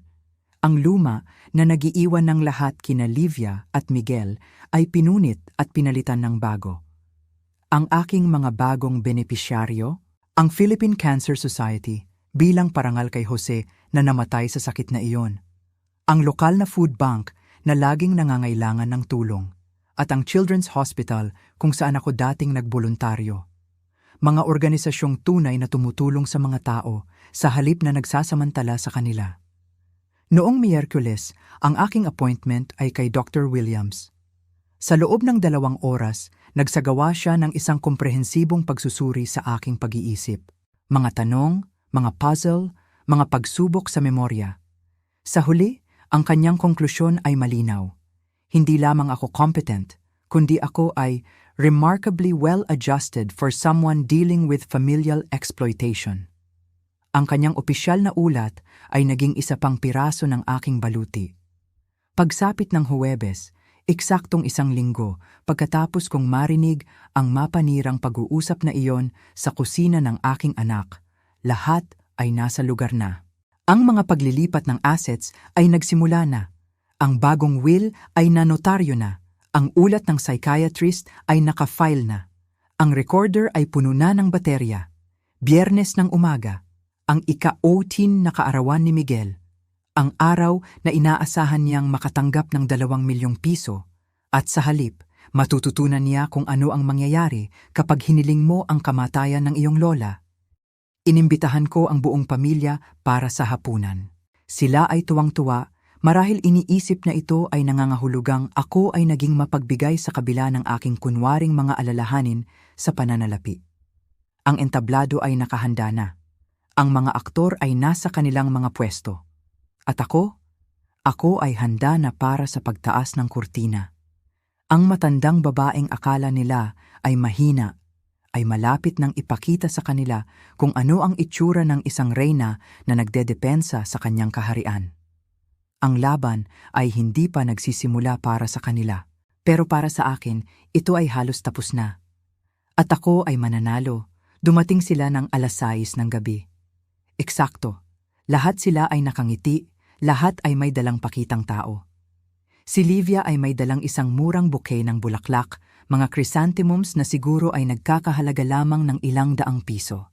Ang luma na nagiiwan ng lahat kina Livia at Miguel ay pinunit at pinalitan ng bago. Ang aking mga bagong benepisyaryo, ang Philippine Cancer Society, bilang parangal kay Jose na namatay sa sakit na iyon. Ang lokal na food bank na laging nangangailangan ng tulong. At ang Children's Hospital kung saan ako dating nagboluntaryo. Mga organisasyong tunay na tumutulong sa mga tao sa halip na nagsasamantala sa kanila. Noong Miyerkules, ang aking appointment ay kay Dr. Williams. Sa loob ng 2 oras, nagsagawa siya ng isang komprehensibong pagsusuri sa aking pag-iisip. Mga tanong, mga puzzle, mga pagsubok sa memorya. Sa huli, ang kanyang konklusyon ay malinaw. Hindi lamang ako competent, kundi ako ay remarkably well-adjusted for someone dealing with familial exploitation. Ang kanyang opisyal na ulat ay naging isa pang piraso ng aking baluti. Pagsapit ng Huwebes, eksaktong 1 linggo pagkatapos kong marinig ang mapanirang pag-uusap na iyon sa kusina ng aking anak, lahat ay nasa lugar na. Ang mga paglilipat ng assets ay nagsimula na. Ang bagong will ay nanotaryo na. Ang ulat ng psychiatrist ay naka-file na. Ang recorder ay puno na ng baterya. Biyernes ng umaga, ang ika-18 na kaarawan ni Miguel. Ang araw na inaasahan niyang makatanggap ng 2 milyong piso at sa halip, matututunan niya kung ano ang mangyayari kapag hiniling mo ang kamatayan ng iyong lola. Inimbitahan ko ang buong pamilya para sa hapunan. Sila ay tuwang-tuwa, Marahil iniisip na ito ay nangangahulugang ako ay naging mapagbigay sa kabila ng aking kunwaring mga alalahanin sa pananalapi. Ang entablado ay nakahanda na. Ang mga aktor ay nasa kanilang mga pwesto. At ako ay handa na para sa pagtaas ng kurtina. Ang matandang babaeng akala nila ay mahina, ay malapit nang ipakita sa kanila kung ano ang itsura ng isang reyna na nagdedepensa sa kanyang kaharian. Ang laban ay hindi pa nagsisimula para sa kanila, pero para sa akin, ito ay halos tapos na. At ako ay mananalo. Dumating sila ng 6:00 ng gabi. Eksakto, lahat sila ay nakangiti, lahat ay may dalang pakitang tao. Si Livia ay may dalang isang murang bouquet ng bulaklak, mga chrysanthemums na siguro ay nagkakahalaga lamang ng ilang daang piso.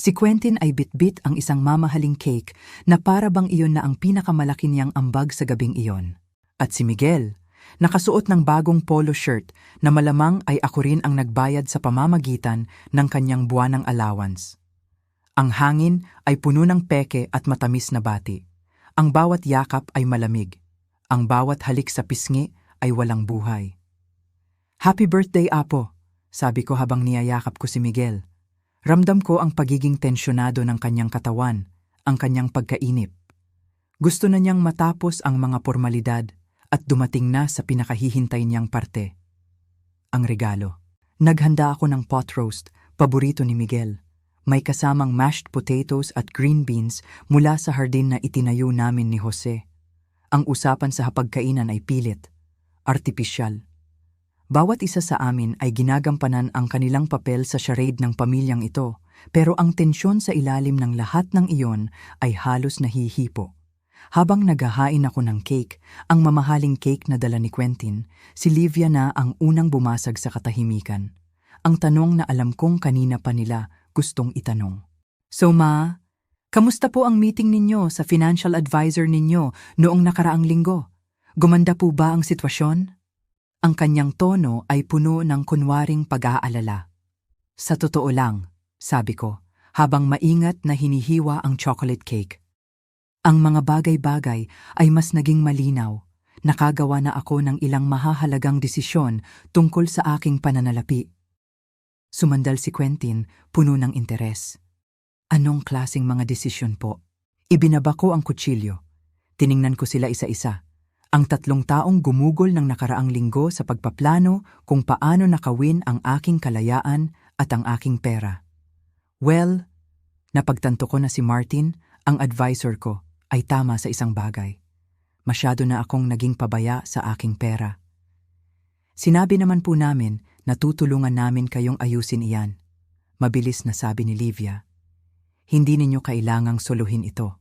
Si Quentin ay bitbit ang isang mamahaling cake na para bang iyon na ang pinakamalaki niyang ambag sa gabing iyon. At si Miguel, nakasuot ng bagong polo shirt na malamang ay ako rin ang nagbayad sa pamamagitan ng kanyang buwanang allowance. Ang hangin ay puno ng peke at matamis na bati. Ang bawat yakap ay malamig. Ang bawat halik sa pisngi ay walang buhay. "Happy birthday, Apo," sabi ko habang niyayakap ko si Miguel. Ramdam ko ang pagiging tensyonado ng kanyang katawan, ang kanyang pagkainip. Gusto na niyang matapos ang mga formalidad at dumating na sa pinakahihintay niyang parte. Ang regalo. Naghanda ako ng pot roast, paborito ni Miguel. May kasamang mashed potatoes at green beans mula sa hardin na itinayo namin ni Jose. Ang usapan sa hapagkainan ay pilit, artipisyal. Bawat isa sa amin ay ginagampanan ang kanilang papel sa charade ng pamilyang ito, pero ang tensyon sa ilalim ng lahat ng iyon ay halos nahihipo. Habang naghahain ako ng cake, ang mamahaling cake na dala ni Quentin, si Livia na ang unang bumasag sa katahimikan. Ang tanong na alam kong kanina pa nila gustong itanong. "So ma, kamusta po ang meeting ninyo sa financial advisor ninyo noong nakaraang linggo? Gumanda po ba ang sitwasyon?" Ang kanyang tono ay puno ng kunwaring pag-aalala. "Sa totoo lang," sabi ko, habang maingat na hinihiwa ang chocolate cake. "Ang mga bagay-bagay ay mas naging malinaw. Nakagawa na ako ng ilang mahahalagang desisyon tungkol sa aking pananalapi." Sumandal si Quentin, puno ng interes. "Anong klaseng mga desisyon po?" Ibinaba ko ang kutsilyo. Tiningnan ko sila isa-isa. Ang 3 taong gumugol ng nakaraang linggo sa pagpaplano kung paano nakawin ang aking kalayaan at ang aking pera. Well, napagtanto ko na si Martin, ang advisor ko, ay tama sa isang bagay. Masyado na akong naging pabaya sa aking pera. "Sinabi naman po namin na tutulungan namin kayong ayusin iyan," mabilis na sabi ni Livia. "Hindi ninyo kailangang soluhin ito."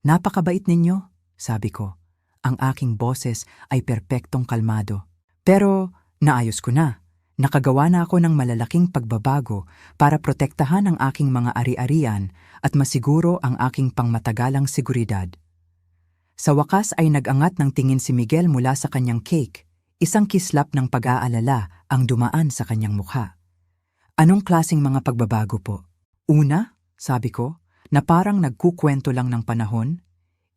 "Napakabait ninyo," sabi ko. Ang aking boses ay perpektong kalmado. Pero naayos ko na. Nakagawa na ako ng malalaking pagbabago para protektahan ang aking mga ari-arian at masiguro ang aking pangmatagalang seguridad. Sa wakas ay nag-angat ng tingin si Miguel mula sa kanyang cake. Isang kislap ng pag-aalala ang dumaan sa kanyang mukha. "Anong klaseng mga pagbabago po?" "Una," sabi ko, na parang nagkukwento lang ng panahon,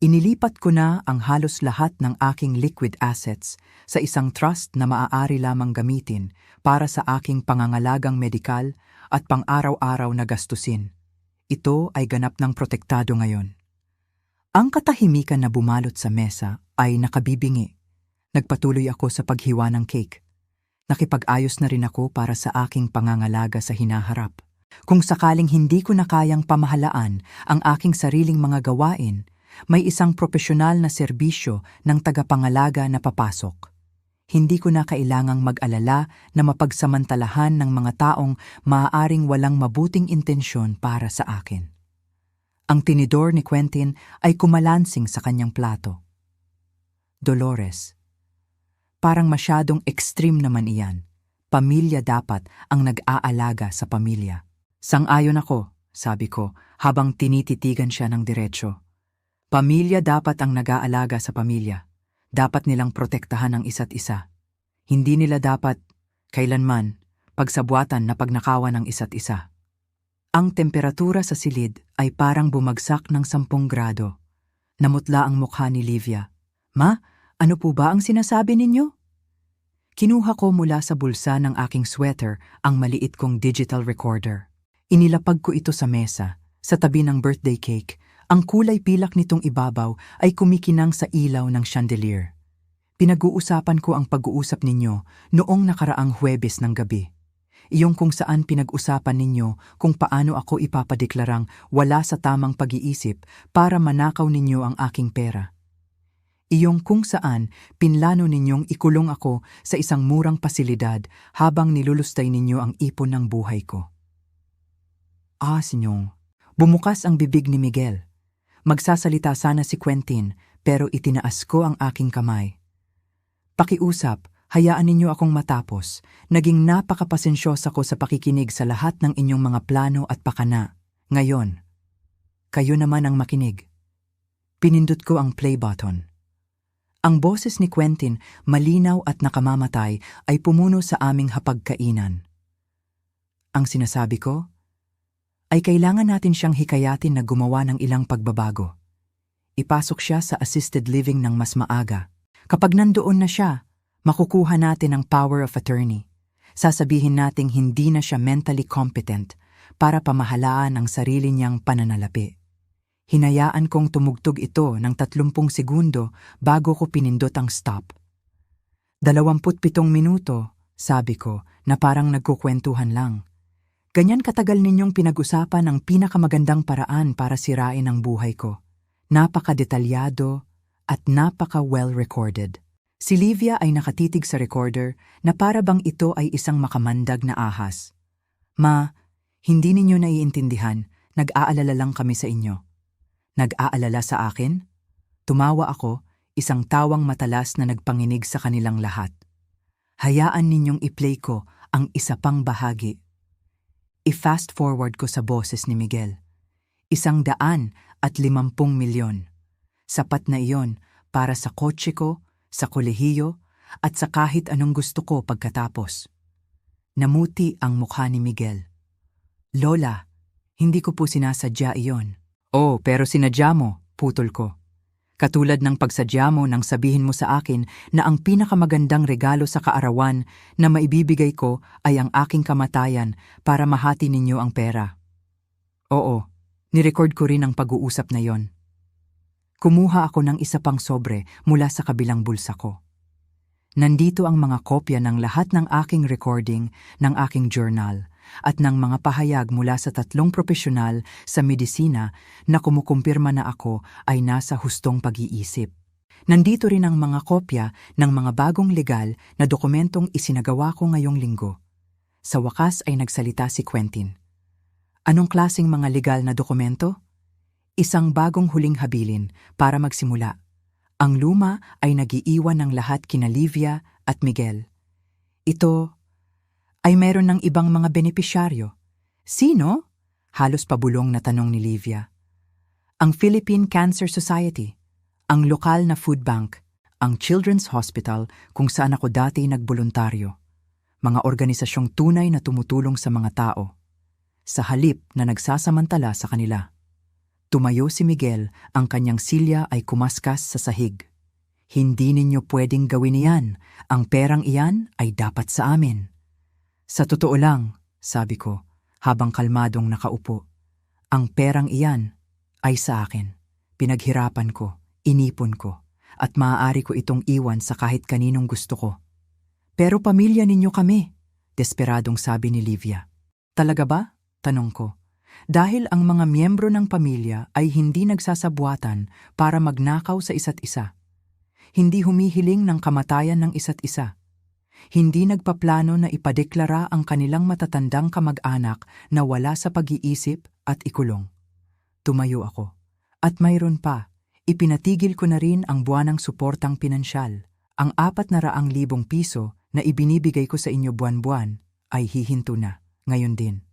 "inilipat ko na ang halos lahat ng aking liquid assets sa isang trust na maaari lamang gamitin para sa aking pangangalagang medikal at pang-araw-araw na gastusin. Ito ay ganap ng protektado ngayon." Ang katahimikan na bumalot sa mesa ay nakabibingi. Nagpatuloy ako sa paghiwa ng cake. Nakipag-ayos na rin ako para sa aking pangangalaga sa hinaharap. Kung sakaling hindi ko na kayang pamahalaan ang aking sariling mga gawain, may isang propesyonal na serbisyo ng tagapangalaga na papasok. Hindi ko na kailangang mag-alala na mapagsamantalahan ng mga taong maaaring walang mabuting intensyon para sa akin. Ang tinidor ni Quentin ay kumalansing sa kanyang plato. "Dolores, parang masyadong extreme naman iyan. Pamilya dapat ang nag-aalaga sa pamilya." "Sang-ayon ako," sabi ko habang tinititigan siya ng diretsyo. Pamilya dapat ang nag-aalaga sa pamilya. Dapat nilang protektahan ang isa't isa. Hindi nila dapat, kailanman, pagsabwatan na pagnakawan ng isa't isa. Ang temperatura sa silid ay parang bumagsak ng 10 grado. Namutla ang mukha ni Livia. Ma, ano po ba ang sinasabi ninyo? Kinuha ko mula sa bulsa ng aking sweater ang maliit kong digital recorder. Inilapag ko ito sa mesa, sa tabi ng birthday cake. Ang kulay pilak nitong ibabaw ay kumikinang sa ilaw ng chandelier. Pinag-uusapan ko ang pag-uusap ninyo noong nakaraang Huwebes ng gabi. Iyong kung saan pinag-usapan ninyo kung paano ako ipapadeklarang wala sa tamang pag-iisip para manakaw ninyo ang aking pera. Iyong kung saan pinlano ninyong ikulong ako sa isang murang pasilidad habang nilulustay ninyo ang ipon ng buhay ko. Sinyong. Bumukas ang bibig ni Miguel. Magsasalita sana si Quentin pero itinaas ko ang aking kamay. Pakiusap, hayaan ninyo akong matapos. Naging napakapasensyosa ko sa pakikinig sa lahat ng inyong mga plano at pakana. Ngayon, kayo naman ang makinig. Pinindot ko ang play button. Ang boses ni Quentin, malinaw at nakamamatay, ay pumuno sa aming hapagkainan. Ang sinasabi ko ay kailangan natin siyang hikayatin na gumawa ng ilang pagbabago. Ipasok siya sa assisted living ng mas maaga. Kapag nandoon na siya, makukuha natin ang power of attorney. Sasabihin nating hindi na siya mentally competent para pamahalaan ang sarili niyang pananalapi. Hinayaan kong tumugtog ito ng 30 segundo bago ko pinindot ang stop. 27 minuto, sabi ko, na parang nagkukwentuhan lang. Ganyan katagal ninyong pinag-usapan ang pinakamagandang paraan para sirain ang buhay ko. Napaka-detalyado at napaka-well-recorded. Si Livia ay nakatitig sa recorder na para bang ito ay isang makamandag na ahas. Ma, hindi ninyo naiintindihan, nag-aalala lang kami sa inyo. Nag-aalala sa akin? Tumawa ako, isang tawang matalas na nagpanginig sa kanilang lahat. Hayaan ninyong i-play ko ang isa pang bahagi. I-fast forward ko sa boses ni Miguel. 150 milyon. Sapat na iyon para sa kotse ko, sa kolehiyo, at sa kahit anong gusto ko pagkatapos. Namuti ang mukha ni Miguel. Lola, hindi ko po sinasadya iyon. Oh, pero sinadya mo, putol ko. Katulad ng pagsadya mo nang sabihin mo sa akin na ang pinakamagandang regalo sa kaarawan na maibibigay ko ay ang aking kamatayan para mahati ninyo ang pera. Oo, nirecord ko rin ang pag-uusap na yon. Kumuha ako ng isa pang sobre mula sa kabilang bulsa ko. Nandito ang mga kopya ng lahat ng aking recording, ng aking journal, at ng mga pahayag mula sa 3 propesyonal sa medisina na kumukumpirma na ako ay nasa hustong pag-iisip. Nandito rin ang mga kopya ng mga bagong legal na dokumentong isinagawa ko ngayong linggo. Sa wakas ay nagsalita si Quentin. Anong klaseng mga legal na dokumento? Isang bagong huling habilin para magsimula. Ang luma ay nagiiwan ng lahat kina Livia at Miguel. Ito ay meron ng ibang mga benepisyaryo. Sino? Halos pabulong na tanong ni Livia. Ang Philippine Cancer Society, ang lokal na food bank, ang Children's Hospital kung saan ako dati nagboluntaryo. Mga organisasyong tunay na tumutulong sa mga tao. Sa halip na nagsasamantala sa kanila. Tumayo si Miguel, ang kanyang silya ay kumaskas sa sahig. Hindi ninyo pwedeng gawin iyan. Ang perang iyan ay dapat sa amin. Sa totoo lang, sabi ko, habang kalmadong nakaupo, ang perang iyan ay sa akin. Pinaghirapan ko, inipon ko, at maaari ko itong iwan sa kahit kaninong gusto ko. Pero pamilya ninyo kami, desperadong sabi ni Livia. Talaga ba? Tanong ko. Dahil ang mga miyembro ng pamilya ay hindi nagsasabuatan para magnakaw sa isa't isa. Hindi humihiling ng kamatayan ng isa't isa. Hindi nagpaplano na ipadeklara ang kanilang matatandang kamag-anak na wala sa pag-iisip at ikulong. Tumayo ako. At mayroon pa, ipinatigil ko na rin ang buwanang suportang pinansyal. Ang 400,000 piso na ibinibigay ko sa inyo buwan-buwan ay hihinto na, ngayon din.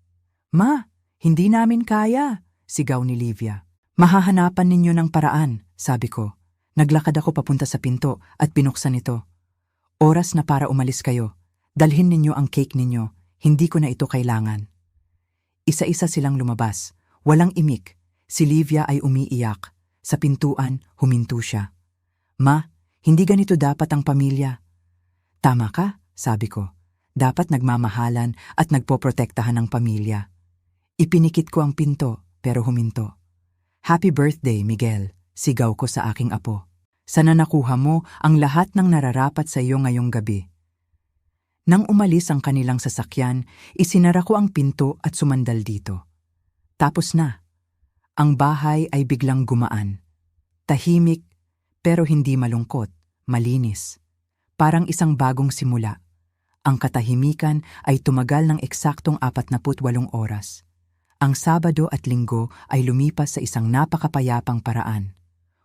Ma, hindi namin kaya, sigaw ni Livia. Mahahanapan ninyo ng paraan, sabi ko. Naglakad ako papunta sa pinto at binuksan ito. Oras na para umalis kayo. Dalhin ninyo ang cake ninyo. Hindi ko na ito kailangan. Isa-isa silang lumabas. Walang imik. Si Livia ay umiiyak. Sa pintuan, huminto siya. Ma, Hindi ganito dapat ang pamilya. Tama ka, sabi ko. Dapat nagmamahalan at nagpoprotektahan ng pamilya. Ipinikit ko ang pinto, pero huminto. Happy birthday, Miguel, sigaw ko sa aking apo. Sana nakuha mo ang lahat ng nararapat sa iyo ngayong gabi. Nang umalis ang kanilang sasakyan, isinara ko ang pinto at sumandal dito. Tapos na. Ang bahay ay biglang gumaan. Tahimik, pero hindi malungkot, malinis. Parang isang bagong simula. Ang katahimikan ay tumagal ng eksaktong 48 oras. Ang Sabado at Linggo ay lumipas sa isang napakapayapang paraan.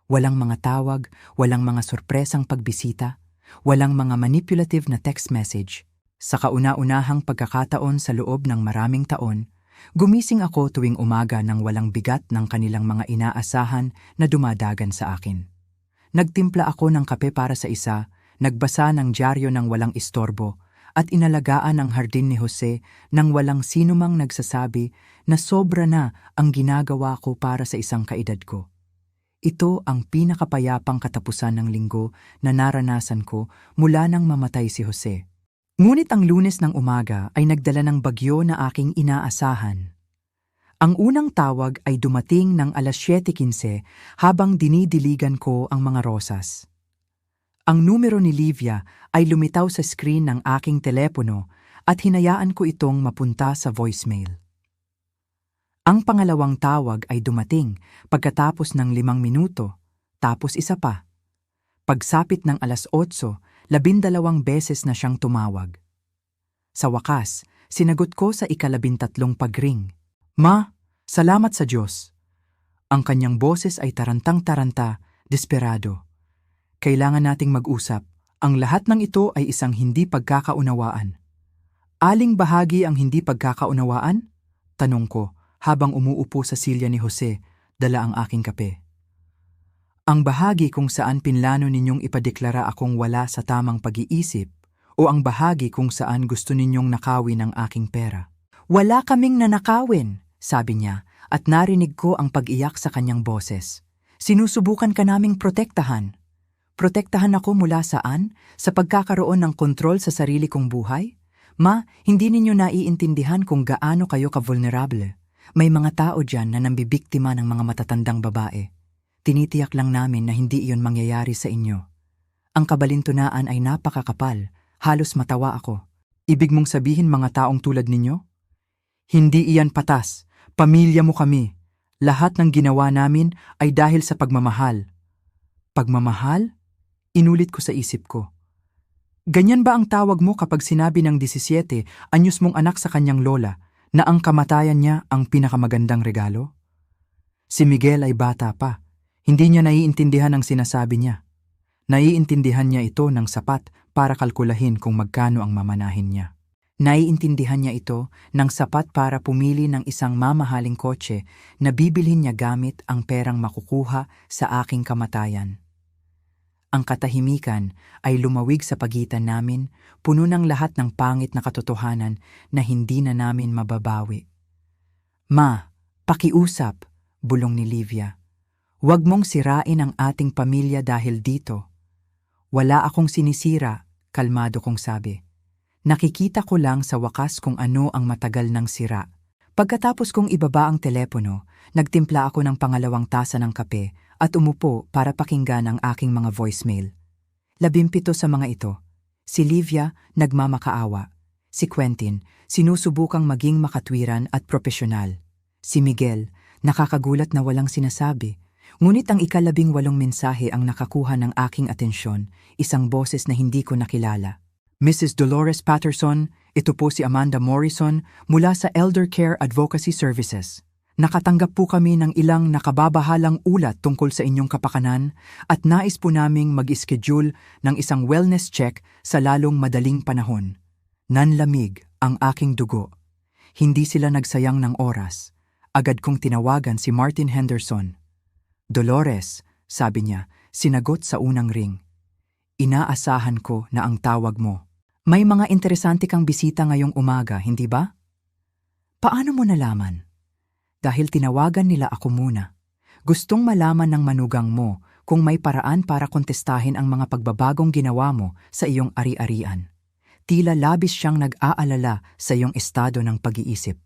Walang mga tawag, walang mga sorpresang pagbisita, walang mga manipulative na text message. Sa kauna-unahang pagkakataon sa loob ng maraming taon, gumising ako tuwing umaga ng walang bigat ng kanilang mga inaasahan na dumadagan sa akin. Nagtimpla ako ng kape para sa isa, nagbasa ng dyaryo ng walang istorbo, at inalagaan ang hardin ni Jose nang walang sinumang nagsasabi na sobra na ang ginagawa ko para sa isang kaedad ko. Ito ang pinakapayapang katapusan ng linggo na naranasan ko mula nang mamatay si Jose. Ngunit ang Lunes ng umaga ay nagdala ng bagyo na aking inaasahan. Ang unang tawag ay dumating ng 7:15 habang dinidiligan ko ang mga rosas. Ang numero ni Livia ay lumitaw sa screen ng aking telepono at hinayaan ko itong mapunta sa voicemail. Ang pangalawang tawag ay dumating pagkatapos ng 5 minuto, tapos isa pa. Pagsapit ng 8:00, 12 beses na siyang tumawag. Sa wakas, sinagot ko sa 13 pagring. Ma, salamat sa Diyos. Ang kanyang boses ay tarantang-taranta, desperado. Kailangan nating mag-usap. Ang lahat ng ito ay isang hindi pagkakaunawaan. Aling bahagi ang hindi pagkakaunawaan? Tanong ko habang umuupo sa silya ni Jose, dala ang aking kape. Ang bahagi kung saan pinlano ninyong ipadeklara akong wala sa tamang pag-iisip o ang bahagi kung saan gusto ninyong nakawin ang aking pera. Wala kaming nanakawin, sabi niya, at narinig ko ang pag-iyak sa kanyang boses. Sinusubukan ka naming protektahan. Protektahan ako mula saan? Sa pagkakaroon ng kontrol sa sarili kong buhay? Ma, hindi ninyo naiintindihan kung gaano kayo ka-vulnerable. May mga tao dyan na nambibiktima ng mga matatandang babae. Tinitiyak lang namin na hindi iyon mangyayari sa inyo. Ang kabalintunaan ay napakakapal, halos matawa ako. Ibig mong sabihin mga taong tulad ninyo? Hindi iyan patas, pamilya mo kami. Lahat ng ginawa namin ay dahil sa pagmamahal. Pagmamahal? Inulit ko sa isip ko. Ganyan ba ang tawag mo kapag sinabi ng 17 anyos mong anak sa kanyang lola na ang kamatayan niya ang pinakamagandang regalo? Si Miguel ay bata pa. Hindi niya naiintindihan ang sinasabi niya. Naiintindihan niya ito ng sapat para kalkulahin kung magkano ang mamanahin niya. Naiintindihan niya ito ng sapat para pumili ng isang mamahaling kotse na bibilhin niya gamit ang perang makukuha sa aking kamatayan. Ang katahimikan ay lumawig sa pagitan namin, puno ng lahat ng pangit na katotohanan na hindi na namin mababawi. Ma, pakiusap, bulong ni Livia. Huwag mong sirain ang ating pamilya dahil dito. Wala akong sinisira, kalmado kong sabi. Nakikita ko lang sa wakas kung ano ang matagal ng sira. Pagkatapos kong ibaba ang telepono, nagtimpla ako ng pangalawang tasa ng kape at umupo para pakinggan ang aking mga voicemail. 17 sa mga ito. Si Livia, nagmamakaawa. Si Quentin, sinusubukang maging makatwiran at propesyonal. Si Miguel, nakakagulat na walang sinasabi. Ngunit ang 18 mensahe ang nakakuha ng aking atensyon, isang boses na hindi ko nakilala. Mrs. Dolores Patterson, ito po si Amanda Morrison mula sa Elder Care Advocacy Services. Nakatanggap po kami ng ilang nakababahalang ulat tungkol sa inyong kapakanan at nais po naming mag-schedule ng isang wellness check sa lalong madaling panahon. Nanlamig ang aking dugo. Hindi sila nagsayang ng oras. Agad kong tinawagan si Martin Henderson. Dolores, sabi niya, sinagot sa unang ring. Inaasahan ko na ang tawag mo. May mga interesante kang bisita ngayong umaga, hindi ba? Paano mo nalaman? Dahil tinawagan nila ako muna. Gustong malaman ng manugang mo kung may paraan para kontestahin ang mga pagbabagong ginawa mo sa iyong ari-arian. Tila labis siyang nag-aalala sa iyong estado ng pag-iisip.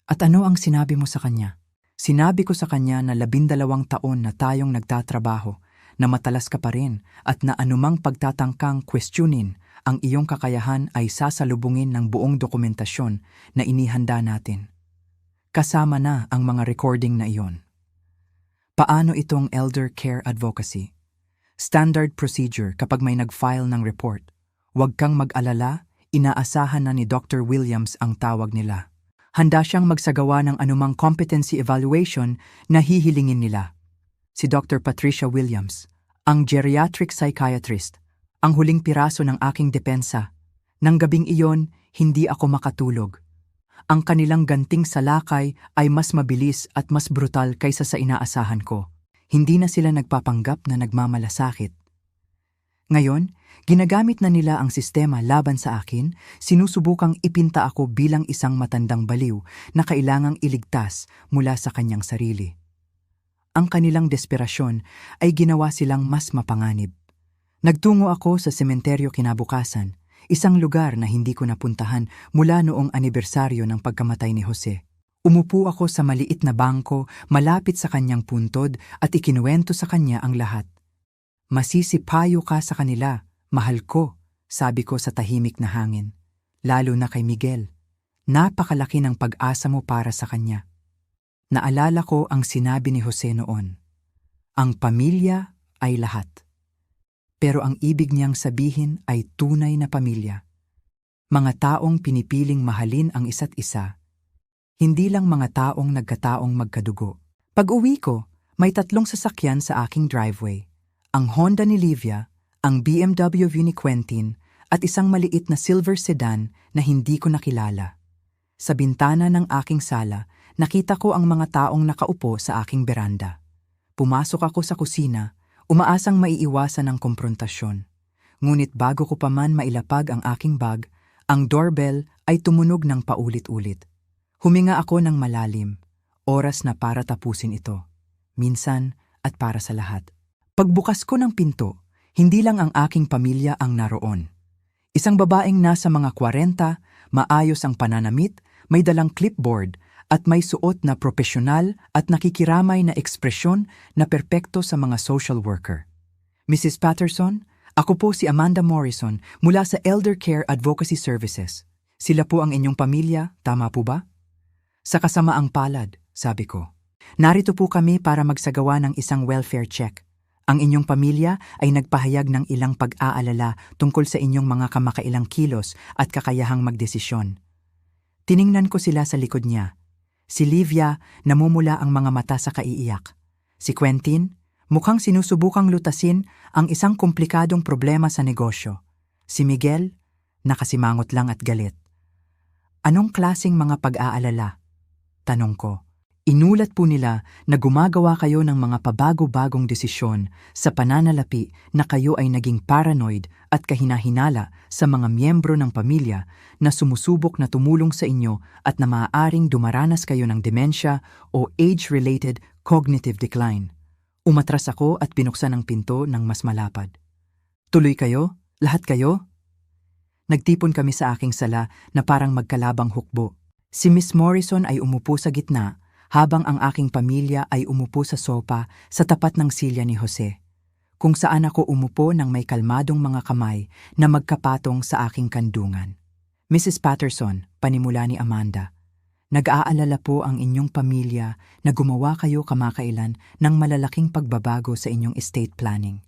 At ano ang sinabi mo sa kanya? Sinabi ko sa kanya na 12 taon na tayong nagtatrabaho, na matalas ka pa rin at na anumang pagtatangkang questionin ang iyong kakayahan ay sasalubungin ng buong dokumentasyon na inihanda natin. Kasama na ang mga recording na iyon. Paano itong elder care advocacy? Standard procedure kapag may nag-file ng report. Huwag kang mag-alala, inaasahan na ni Dr. Williams ang tawag nila. Handa siyang magsagawa ng anumang competency evaluation na hihilingin nila. Si Dr. Patricia Williams, ang geriatric psychiatrist, ang huling piraso ng aking depensa. Nang gabing iyon, hindi ako makatulog. Ang kanilang ganting salakay ay mas mabilis at mas brutal kaysa sa inaasahan ko. Hindi na sila nagpapanggap na nagmamalasakit. Ngayon, ginagamit na nila ang sistema laban sa akin, sinusubukang ipinta ako bilang isang matandang baliw na kailangang iligtas mula sa kanyang sarili. Ang kanilang desperasyon ay ginawa silang mas mapanganib. Nagtungo ako sa sementeryo kinabukasan, isang lugar na hindi ko napuntahan mula noong anibersaryo ng pagkamatay ni Jose. Umupo ako sa maliit na bangko malapit sa kanyang puntod at ikinuwento sa kanya ang lahat. Masisipayo ka sa kanila, mahal ko, sabi ko sa tahimik na hangin. Lalo na kay Miguel. Napakalaki ng pag-asa mo para sa kanya. Naalala ko ang sinabi ni Jose noon. Ang pamilya ay lahat. Pero ang ibig niyang sabihin ay tunay na pamilya. Mga taong pinipiling mahalin ang isa't isa. Hindi lang mga taong nagkataong magkadugo. Pag-uwi ko, may 3 sasakyan sa aking driveway. Ang Honda ni Livia, ang BMW ni Quentin, at isang maliit na silver sedan na hindi ko nakilala. Sa bintana ng aking sala, nakita ko ang mga taong nakaupo sa aking beranda. Pumasok ako sa kusina, umaasang maiiwasan ang komprontasyon. Ngunit bago ko pa man mailapag ang aking bag, ang doorbell ay tumunog ng paulit-ulit. Huminga ako ng malalim, oras na para tapusin ito. Minsan at para sa lahat. Pagbukas ko ng pinto, hindi lang ang aking pamilya ang naroon. Isang babaeng nasa mga 40, maayos ang pananamit, may dalang clipboard at may suot na profesional at nakikiramay na ekspresyon na perpekto sa mga social worker. Mrs. Patterson, ako po si Amanda Morrison mula sa Elder Care Advocacy Services. Sila po ang inyong pamilya, tama po ba? Sa kasamaang palad, sabi ko. Narito po kami para magsagawa ng isang welfare check. Ang inyong pamilya ay nagpahayag ng ilang pag-aalala tungkol sa inyong mga kamakailang kilos at kakayahang magdesisyon. Tiningnan ko sila sa likod niya. Si Livia, namumula ang mga mata sa kaiiyak. Si Quentin, mukhang sinusubukang lutasin ang isang komplikadong problema sa negosyo. Si Miguel, nakasimangot lang at galit. Anong klaseng mga pag-aalala? Tanong ko. Inulat po nila na gumagawa kayo ng mga pabago-bagong desisyon sa pananalapi na kayo ay naging paranoid at kahinahinala sa mga miyembro ng pamilya na sumusubok na tumulong sa inyo at na maaaring dumaranas kayo ng demensya o age-related cognitive decline. Umatras ako at binuksan ang pinto ng mas malapad. Tuloy kayo? Lahat kayo? Nagtipon kami sa aking sala na parang magkalabang hukbo. Si Miss Morrison ay umupo sa gitna habang ang aking pamilya ay umupo sa sopa sa tapat ng silya ni Jose, kung saan ako umupo ng may kalmadong mga kamay na magkapatong sa aking kandungan. Mrs. Patterson, panimula ni Amanda, nag-aalala po ang inyong pamilya na gumawa kayo kamakailan ng malalaking pagbabago sa inyong estate planning.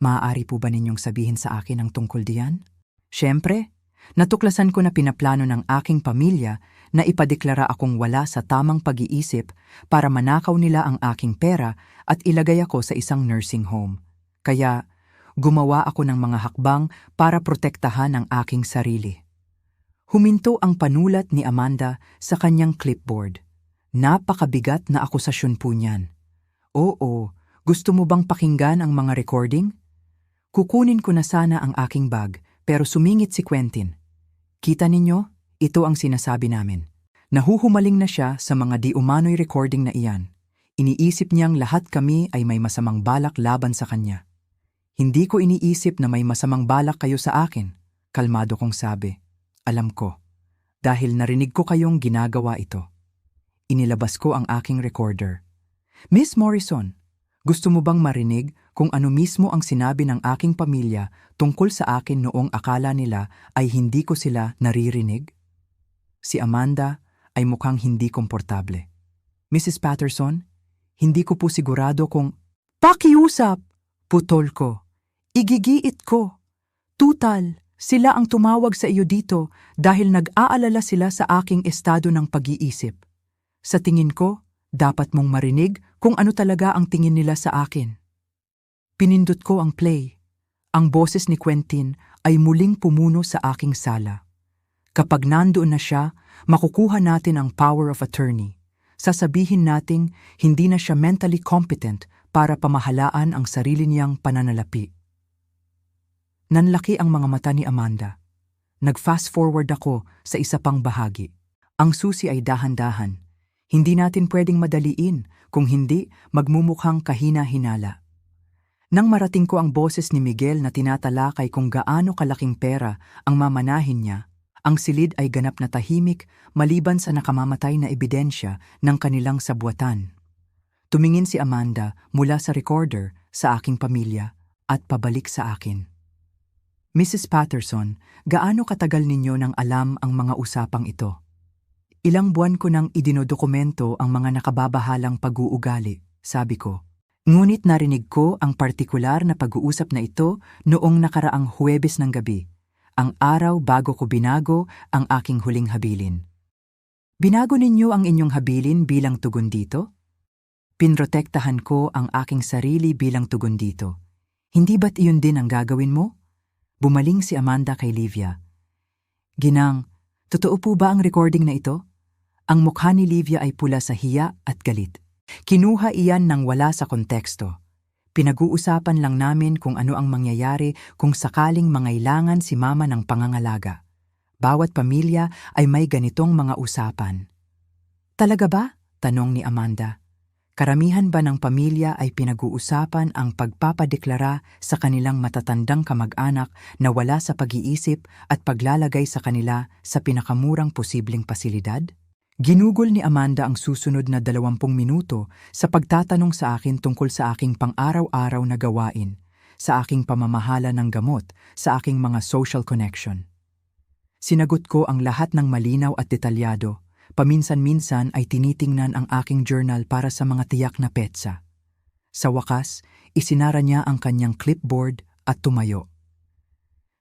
Maaari po ba ninyong sabihin sa akin ang tungkol diyan? Siyempre, natuklasan ko na pinaplano ng aking pamilya na ipadeklara akong wala sa tamang pag-iisip para manakaw nila ang aking pera at ilagay ako sa isang nursing home. Kaya, gumawa ako ng mga hakbang para protektahan ang aking sarili. Huminto ang panulat ni Amanda sa kanyang clipboard. Napakabigat na akusasyon po niyan. Oo, gusto mo bang pakinggan ang mga recording? Kukunin ko na sana ang aking bag, pero sumingit si Quentin. Kita ninyo? Ito ang sinasabi namin. Nahuhumaling na siya sa mga di umano'y recording na iyan. Iniisip niyang lahat kami ay may masamang balak laban sa kanya. Hindi ko iniisip na may masamang balak kayo sa akin, kalmado kong sabi. Alam ko, dahil narinig ko kayong ginagawa ito. Inilabas ko ang aking recorder. Miss Morrison, gusto mo bang marinig kung ano mismo ang sinabi ng aking pamilya tungkol sa akin noong akala nila ay hindi ko sila naririnig? Si Amanda ay mukhang hindi komportable. Mrs. Patterson, hindi ko po sigurado kung... Pakiusap! Putol ko. Igigiit ko. Tutal, sila ang tumawag sa iyo dito dahil nag-aalala sila sa aking estado ng pag-iisip. Sa tingin ko, dapat mong marinig kung ano talaga ang tingin nila sa akin. Pinindot ko ang play. Ang boses ni Quentin ay muling pumuno sa aking sala. Kapag nandoon na siya, makukuha natin ang power of attorney. Sasabihin nating hindi na siya mentally competent para pamahalaan ang sarili niyang pananalapi. Nanlaki ang mga mata ni Amanda. Nag-fast forward ako sa isa pang bahagi. Ang susi ay dahan-dahan. Hindi natin pwedeng madaliin, kung hindi magmumukhang kahina-hinala. Nang marating ko ang boses ni Miguel na tinatalakay kung gaano kalaking pera ang mamanahin niya, ang silid ay ganap na tahimik maliban sa nakamamatay na ebidensya ng kanilang sabwatan. Tumingin si Amanda mula sa recorder sa aking pamilya at pabalik sa akin. Mrs. Patterson, gaano katagal ninyo nang alam ang mga usapang ito? Ilang buwan ko nang idinodokumento ang mga nakababahalang pag-uugali, sabi ko. Ngunit narinig ko ang partikular na pag-uusap na ito noong nakaraang Huwebes ng gabi. Ang araw bago ko binago ang aking huling habilin. Binago ninyo ang inyong habilin bilang tugon dito? Pinrotektahan ko ang aking sarili bilang tugon dito. Hindi ba't iyon din ang gagawin mo? Bumaling si Amanda kay Livia. Ginang, totoo po ba ang recording na ito? Ang mukha ni Livia ay pula sa hiya at galit. Kinuha iyan nang wala sa konteksto. Pinag-uusapan lang namin kung ano ang mangyayari kung sakaling mangailangan si mama ng pangangalaga. Bawat pamilya ay may ganitong mga usapan. Talaga ba? Tanong ni Amanda. Karamihan ba ng pamilya ay pinag-uusapan ang pagpapadeklara sa kanilang matatandang kamag-anak na wala sa pag-iisip at paglalagay sa kanila sa pinakamurang posibleng pasilidad? Ginugol ni Amanda ang susunod na 20 minuto sa pagtatanong sa akin tungkol sa aking pang-araw-araw na gawain, sa aking pamamahala ng gamot, sa aking mga social connection. Sinagot ko ang lahat ng malinaw at detalyado. Paminsan-minsan ay tinitingnan ang aking journal para sa mga tiyak na petsa. Sa wakas, isinara niya ang kanyang clipboard at tumayo.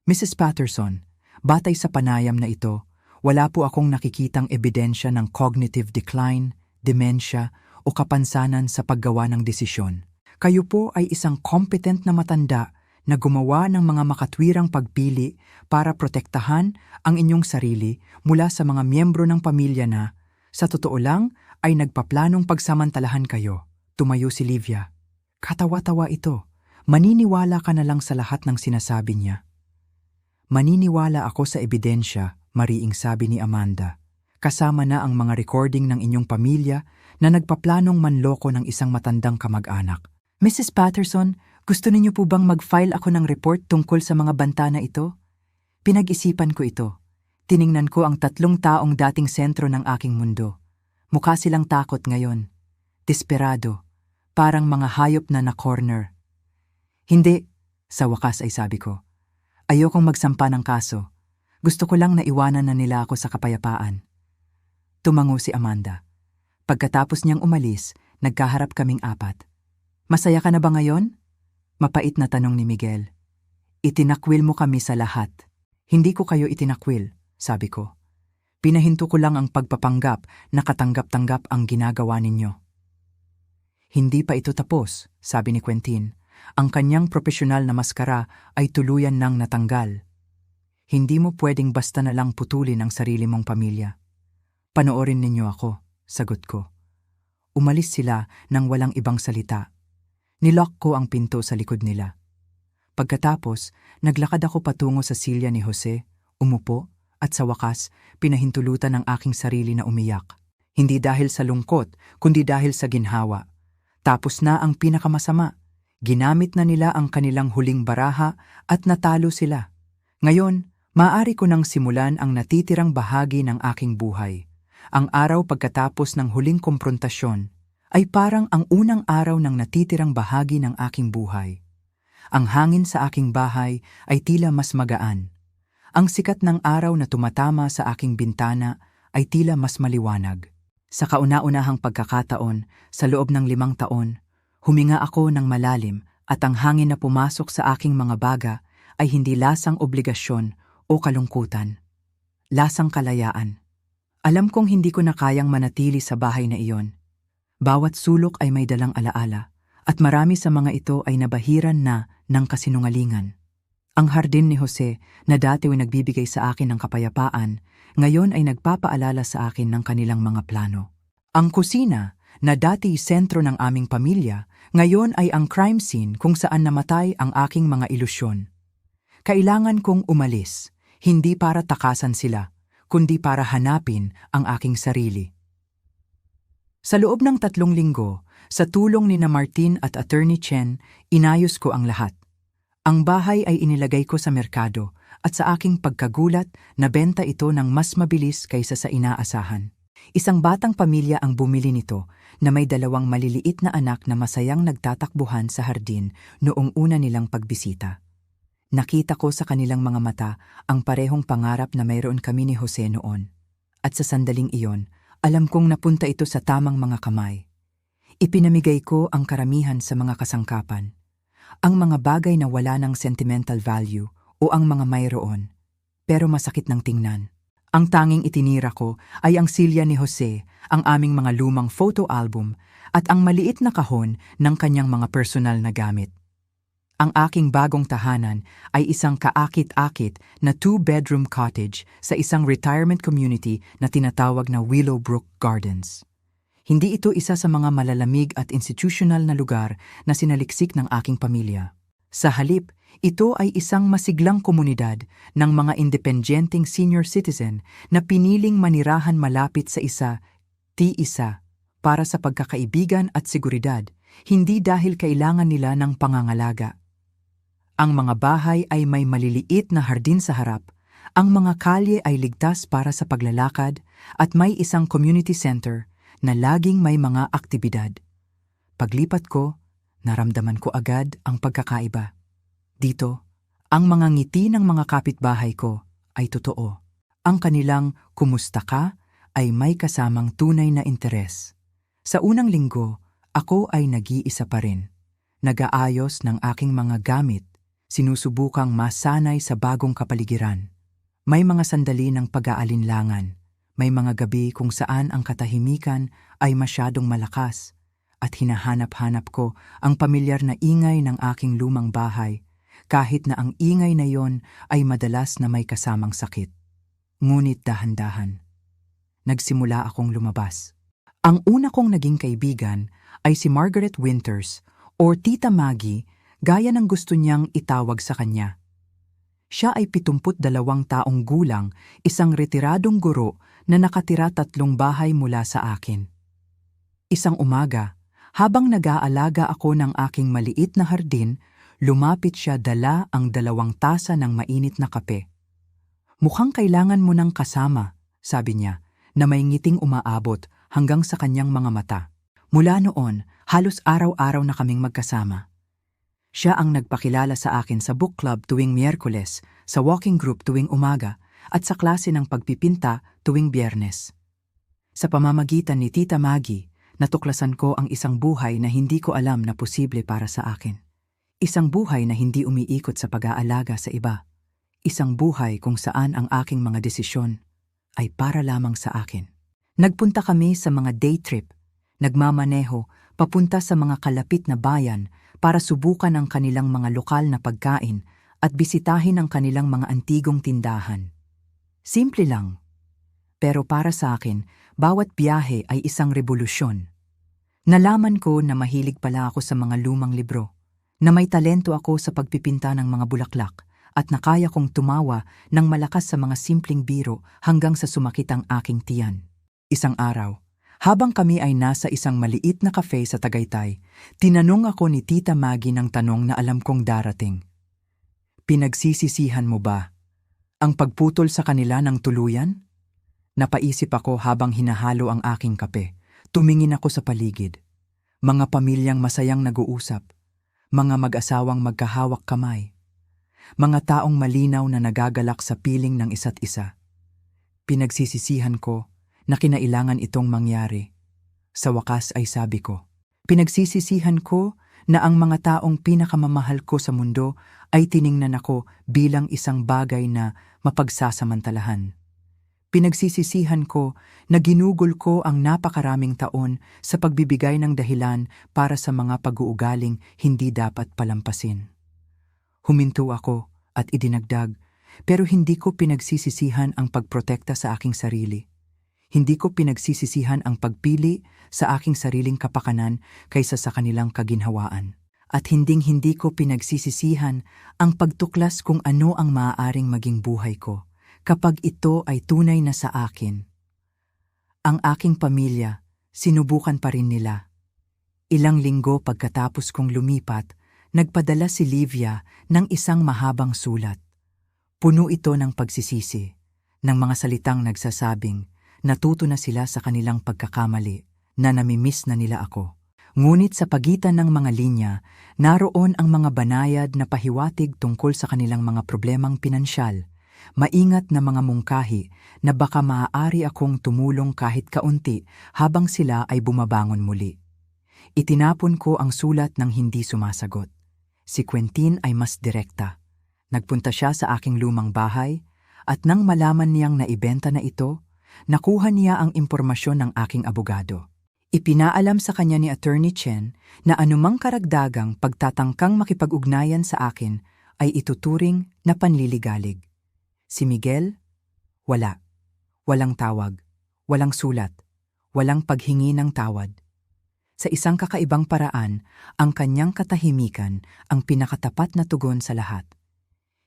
Mrs. Patterson, batay sa panayam na ito, wala po akong nakikitang ebidensya ng cognitive decline, dementia o kapansanan sa paggawa ng desisyon. Kayo po ay isang competent na matanda na gumawa ng mga makatwirang pagpili para protektahan ang inyong sarili mula sa mga miyembro ng pamilya na, sa totoo lang, ay nagpaplanong pagsamantalahan kayo. Tumayo si Livia. Katawa-tawa ito. Maniniwala ka na lang sa lahat ng sinasabi niya. Maniniwala ako sa ebidensya, mariing sabi ni Amanda. Kasama na ang mga recording ng inyong pamilya na nagpaplanong manloko ng isang matandang kamag-anak. Mrs. Patterson, gusto ninyo po bang mag-file ako ng report tungkol sa mga banta na ito? Pinag-isipan ko ito. Tiningnan ko ang 3 taong dating sentro ng aking mundo. Mukha silang takot ngayon. Desperado. Parang mga hayop na na-corner. Hindi, sa wakas ay sabi ko. Ayokong magsampa ng kaso. Gusto ko lang na iwanan na nila ako sa kapayapaan. Tumango si Amanda. Pagkatapos niyang umalis, nagkaharap kaming 4. Masaya ka na ba ngayon? Mapait na tanong ni Miguel. Itinakwil mo kami sa lahat. Hindi ko kayo itinakwil, sabi ko. Pinahinto ko lang ang pagpapanggap na katanggap-tanggap ang ginagawa ninyo. Hindi pa ito tapos, sabi ni Quentin. Ang kanyang profesional na maskara ay tuluyan nang natanggal. Hindi mo pwedeng basta na lang putulin ang sarili mong pamilya. Panoorin ninyo ako, sagot ko. Umalis sila nang walang ibang salita. Nilock ko ang pinto sa likod nila. Pagkatapos, naglakad ako patungo sa silya ni Jose, umupo, at sa wakas, pinahintulutan ang aking sarili na umiyak. Hindi dahil sa lungkot, kundi dahil sa ginhawa. Tapos na ang pinakamasama. Ginamit na nila ang kanilang huling baraha at natalo sila. Ngayon, maaari ko nang simulan ang natitirang bahagi ng aking buhay. Ang araw pagkatapos ng huling komprontasyon ay parang ang unang araw ng natitirang bahagi ng aking buhay. Ang hangin sa aking bahay ay tila mas magaan. Ang sikat ng araw na tumatama sa aking bintana ay tila mas maliwanag. Sa kauna-unahang pagkakataon, sa loob ng 5 taon, huminga ako ng malalim at ang hangin na pumasok sa aking mga baga ay hindi lasang obligasyon o kalungkutan. Lasang kalayaan. Alam kong hindi ko na kayang manatili sa bahay na iyon. Bawat sulok ay may dalang alaala at marami sa mga ito ay nabahiran na ng kasinungalingan. Ang hardin ni Jose na dati ay nagbibigay sa akin ng kapayapaan, ngayon ay nagpapaalala sa akin ng kanilang mga plano. Ang kusina na dati sentro ng aming pamilya, ngayon ay ang crime scene kung saan namatay ang aking mga ilusyon. Kailangan kong umalis, hindi para takasan sila, kundi para hanapin ang aking sarili. Sa loob ng 3 linggo, sa tulong ni Martin at Attorney Chen, inayos ko ang lahat. Ang bahay ay inilagay ko sa merkado at sa aking pagkagulat, nabenta ito ng mas mabilis kaysa sa inaasahan. Isang batang pamilya ang bumili nito na may 2 maliliit na anak na masayang nagtatakbuhan sa hardin noong una nilang pagbisita. Nakita ko sa kanilang mga mata ang parehong pangarap na mayroon kami ni Jose noon. At sa sandaling iyon, alam kong napunta ito sa tamang mga kamay. Ipinamigay ko ang karamihan sa mga kasangkapan. Ang mga bagay na wala ng sentimental value o ang mga mayroon, pero masakit ng tingnan. Ang tanging itinira ko ay ang silya ni Jose, ang aming mga lumang photo album at ang maliit na kahon ng kanyang mga personal na gamit. Ang aking bagong tahanan ay isang kaakit-akit na 2-bedroom cottage sa isang retirement community na tinatawag na Willowbrook Gardens. Hindi ito isa sa mga malalamig at institutional na lugar na sinaliksik ng aking pamilya. Sa halip, ito ay isang masiglang komunidad ng mga independenteng senior citizen na piniling manirahan malapit sa isa para sa pagkakaibigan at seguridad, hindi dahil kailangan nila ng pangangalaga. Ang mga bahay ay may maliliit na hardin sa harap, ang mga kalye ay ligtas para sa paglalakad at may isang community center na laging may mga aktibidad. Paglipat ko, naramdaman ko agad ang pagkakaiba. Dito, ang mga ngiti ng mga kapitbahay ko ay totoo. Ang kanilang "kumusta ka" ay may kasamang tunay na interes. Sa unang linggo, ako ay nag-iisa pa rin. Nag-aayos ng aking mga gamit, sinusubukang masanay sa bagong kapaligiran. May mga sandali ng pag-aalinlangan. May mga gabi kung saan ang katahimikan ay masyadong malakas at hinahanap-hanap ko ang pamilyar na ingay ng aking lumang bahay kahit na ang ingay na yon ay madalas na may kasamang sakit. Ngunit dahan-dahan, nagsimula akong lumabas. Ang una kong naging kaibigan ay si Margaret Winters o Tita Maggie gaya ng gusto niyang itawag sa kanya. Siya ay 72 taong gulang, isang retiradong guro na nakatira 3 bahay mula sa akin. Isang umaga, habang nag-aalaga ako ng aking maliit na hardin, lumapit siya dala ang 2 tasa ng mainit na kape. "Mukhang kailangan mo ng kasama," sabi niya, na may ngiting umaabot hanggang sa kanyang mga mata. Mula noon, halos araw-araw na kaming magkasama. Siya ang nagpakilala sa akin sa book club tuwing Miyerkules, sa walking group tuwing umaga, at sa klase ng pagpipinta tuwing Biyernes. Sa pamamagitan ni Tita Maggie, natuklasan ko ang isang buhay na hindi ko alam na posible para sa akin. Isang buhay na hindi umiikot sa pag-aalaga sa iba. Isang buhay kung saan ang aking mga desisyon ay para lamang sa akin. Nagpunta kami sa mga day trip, nagmamaneho papunta sa mga kalapit na bayan para subukan ang kanilang mga lokal na pagkain at bisitahin ang kanilang mga antigong tindahan. Simple lang. Pero para sa akin, bawat biyahe ay isang revolusyon. Nalaman ko na mahilig pala ako sa mga lumang libro, na may talento ako sa pagpipinta ng mga bulaklak, at na kaya kong tumawa ng malakas sa mga simpleng biro hanggang sa sumakit ang aking tiyan. Isang araw, Habang kami ay nasa isang maliit na cafe sa Tagaytay, tinanong ako ni Tita Maggie ng tanong na alam kong darating. Pinagsisisihan mo ba ang pagputol sa kanila ng tuluyan? Napaisip ako habang hinahalo ang aking kape. Tumingin ako sa paligid. Mga pamilyang masayang nag-uusap. Mga mag-asawang magkahawak kamay. Mga taong malinaw na nagagalak sa piling ng isa't isa. Pinagsisisihan ko na kinailangan itong mangyari. Sa wakas ay sabi ko. Pinagsisisihan ko na ang mga taong pinakamamahal ko sa mundo ay tiningnan ako bilang isang bagay na mapagsasamantalahan. Pinagsisisihan ko na ginugol ko ang napakaraming taon sa pagbibigay ng dahilan para sa mga pag-uugaling hindi dapat palampasin. Huminto ako at idinagdag, pero hindi ko pinagsisisihan ang pagprotekta sa aking sarili. Hindi ko pinagsisisihan ang pagpili sa aking sariling kapakanan kaysa sa kanilang kaginhawaan. At hinding-hindi ko pinagsisisihan ang pagtuklas kung ano ang maaaring maging buhay ko kapag ito ay tunay na sa akin. Ang aking pamilya, sinubukan pa rin nila. Ilang linggo pagkatapos kong lumipat, nagpadala si Livia ng isang mahabang sulat. Puno ito ng pagsisisi, ng mga salitang nagsasabing, natuto na sila sa kanilang pagkakamali, na namimiss na nila ako. Ngunit sa pagitan ng mga linya, naroon ang mga banayad na pahiwatig tungkol sa kanilang mga problemang pinansyal, maingat na mga mungkahi na baka maaari akong tumulong kahit kaunti habang sila ay bumabangon muli. Itinapon ko ang sulat ng hindi sumasagot. Si Quentin ay mas direkta. Nagpunta siya sa aking lumang bahay at nang malaman niyang naibenta na ito, nakuha niya ang impormasyon ng aking abogado. Ipinaalam sa kanya ni Attorney Chen na anumang karagdagang pagtatangkang makipag-ugnayan sa akin ay ituturing na panliligalig. Si Miguel? Wala. Walang tawag. Walang sulat. Walang paghingi ng tawad. Sa isang kakaibang paraan, ang kanyang katahimikan ang pinakatapat na tugon sa lahat.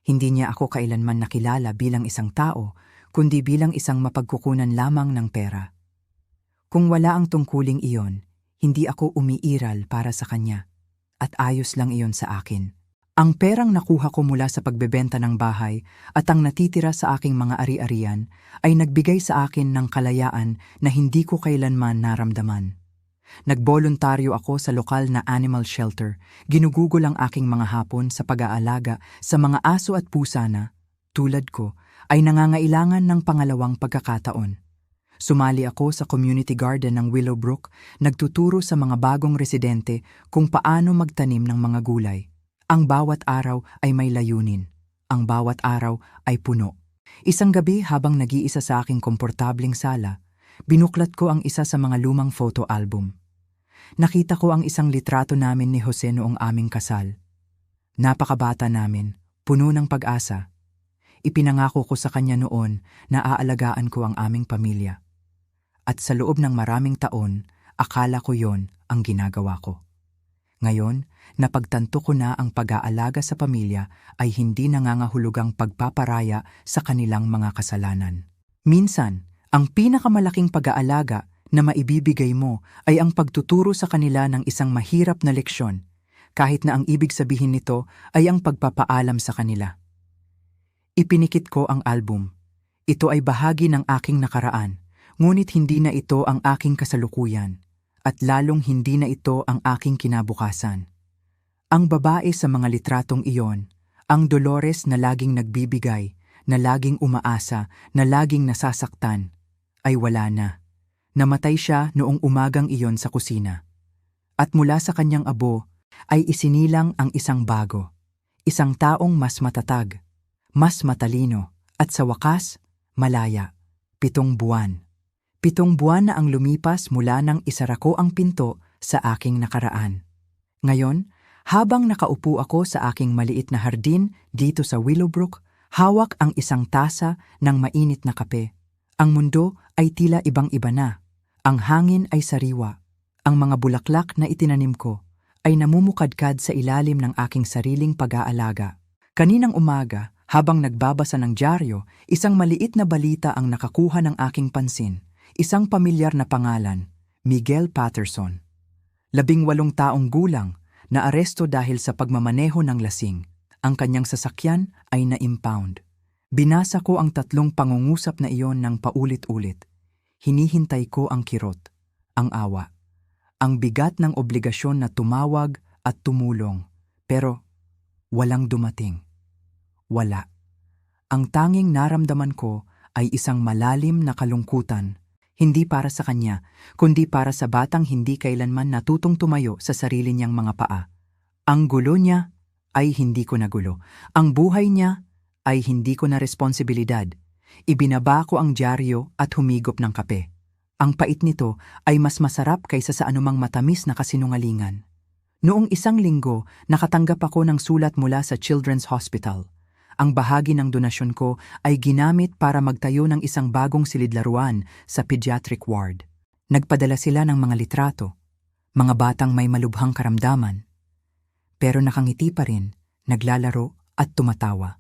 Hindi niya ako kailanman nakilala bilang isang tao, kundi bilang isang mapagkukunan lamang ng pera. Kung wala ang tungkuling iyon, hindi ako umiiral para sa kanya. At ayos lang iyon sa akin. Ang perang nakuha ko mula sa pagbebenta ng bahay at ang natitira sa aking mga ari-arian ay nagbigay sa akin ng kalayaan na hindi ko kailanman naramdaman. Nagboluntaryo ako sa lokal na animal shelter, ginugugol ang aking mga hapon sa pag-aalaga sa mga aso at pusa na, tulad ko, ay nangangailangan ng pangalawang pagkakataon. Sumali ako sa community garden ng Willowbrook, nagtuturo sa mga bagong residente kung paano magtanim ng mga gulay. Ang bawat araw ay may layunin. Ang bawat araw ay puno. Isang gabi habang nag-iisa sa aking komportabling sala, binuklat ko ang isa sa mga lumang photo album. Nakita ko ang isang litrato namin ni Jose noong aming kasal. Napakabata namin, puno ng pag-asa. Ipinangako ko sa kanya noon na aalagaan ko ang aming pamilya. At sa loob ng maraming taon, akala ko yon ang ginagawa ko. Ngayon, napagtanto ko na ang pag-aalaga sa pamilya ay hindi nangangahulugang pagpaparaya sa kanilang mga kasalanan. Minsan, ang pinakamalaking pag-aalaga na maibibigay mo ay ang pagtuturo sa kanila ng isang mahirap na leksyon, kahit na ang ibig sabihin nito ay ang pagpapaalam sa kanila. Ipinikit ko ang album. Ito ay bahagi ng aking nakaraan, ngunit hindi na ito ang aking kasalukuyan, at lalong hindi na ito ang aking kinabukasan. Ang babae sa mga litratong iyon, ang Dolores na laging nagbibigay, na laging umaasa, na laging nasasaktan, ay wala na. Namatay siya noong umagang iyon sa kusina. At mula sa kanyang abo ay isinilang ang isang bago, isang taong mas matatag, mas matalino, at sa wakas, malaya. 7 buwan. 7 buwan na ang lumipas mula nang isarako ang pinto sa aking nakaraan. Ngayon, habang nakaupo ako sa aking maliit na hardin dito sa Willowbrook, hawak ang isang tasa ng mainit na kape. Ang mundo ay tila ibang-iba na. Ang hangin ay sariwa. Ang mga bulaklak na itinanim ko ay namumukadkad sa ilalim ng aking sariling pag-aalaga. Kaninang umaga, habang nagbabasa ng dyaryo, isang maliit na balita ang nakakuha ng aking pansin. Isang pamilyar na pangalan, Miguel Patterson. 18 taong gulang, naaresto dahil sa pagmamaneho ng lasing. Ang kanyang sasakyan ay na-impound. Binasa ko ang 3 pangungusap na iyon ng paulit-ulit. Hinihintay ko ang kirot, ang awa, ang bigat ng obligasyon na tumawag at tumulong. Pero walang dumating. Wala. Ang tanging naramdaman ko ay isang malalim na kalungkutan, hindi para sa kanya, kundi para sa batang hindi kailanman natutong tumayo sa sarili niyang mga paa. Ang gulo niya ay hindi ko nagulo. Ang buhay niya ay hindi ko na responsibilidad. Ibinaba ko ang dyaryo at humigop ng kape. Ang pait nito ay mas masarap kaysa sa anumang matamis na kasinungalingan. Noong 1 linggo, nakatanggap ako ng sulat mula sa Children's Hospital. Ang bahagi ng donasyon ko ay ginamit para magtayo ng isang bagong silidlaruan sa pediatric ward. Nagpadala sila ng mga litrato, mga batang may malubhang karamdaman. Pero nakangiti pa rin, naglalaro at tumatawa.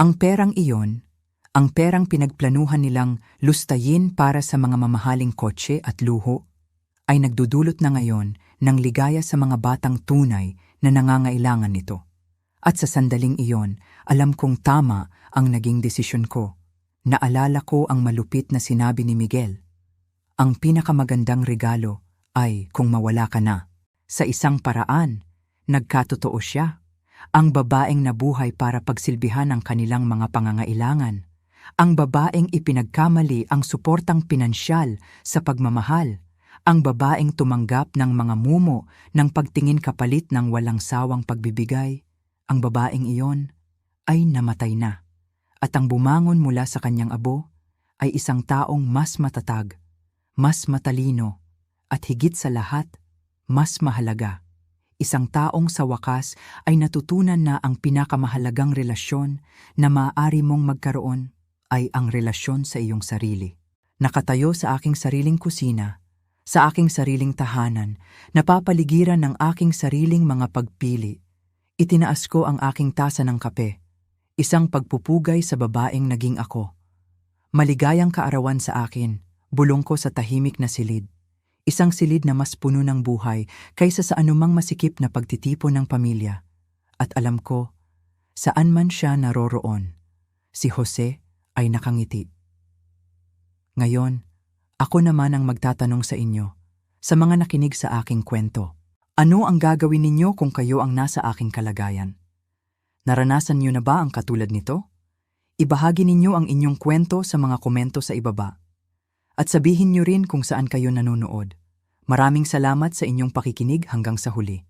Ang perang iyon, ang perang pinagplanuhan nilang lustayin para sa mga mamahaling kotse at luho, ay nagdudulot na ngayon ng ligaya sa mga batang tunay na nangangailangan nito. At sa sandaling iyon, alam kong tama ang naging desisyon ko. Naalala ko ang malupit na sinabi ni Miguel. Ang pinakamagandang regalo ay kung mawala ka na. Sa isang paraan, nagkatotoo siya. Ang babaeng nabuhay para pagsilbihan ang kanilang mga pangangailangan. Ang babaeng ipinagkamali ang suportang pinansyal sa pagmamahal. Ang babaeng tumanggap ng mga mumo ng pagtingin kapalit ng walang sawang pagbibigay. Ang babaeng iyon ay namatay na. At ang bumangon mula sa kanyang abo ay isang taong mas matatag, mas matalino, at higit sa lahat, mas mahalaga. Isang taong sa wakas ay natutunan na ang pinakamahalagang relasyon na maaari mong magkaroon ay ang relasyon sa iyong sarili. Nakatayo sa aking sariling kusina, sa aking sariling tahanan, napapaligiran ng aking sariling mga pagpili. Itinaas ko ang aking tasa ng kape, isang pagpupugay sa babaeng naging ako. Maligayang kaarawan sa akin, bulong ko sa tahimik na silid. Isang silid na mas puno ng buhay kaysa sa anumang masikip na pagtitipon ng pamilya. At alam ko, saan man siya naroroon, si Jose ay nakangiti. Ngayon, ako naman ang magtatanong sa inyo, sa mga nakinig sa aking kwento. Ano ang gagawin ninyo kung kayo ang nasa aking kalagayan? Naranasan niyo na ba ang katulad nito? Ibahagi ninyo ang inyong kwento sa mga komento sa ibaba. At sabihin niyo rin kung saan kayo nanonood. Maraming salamat sa inyong pakikinig hanggang sa huli.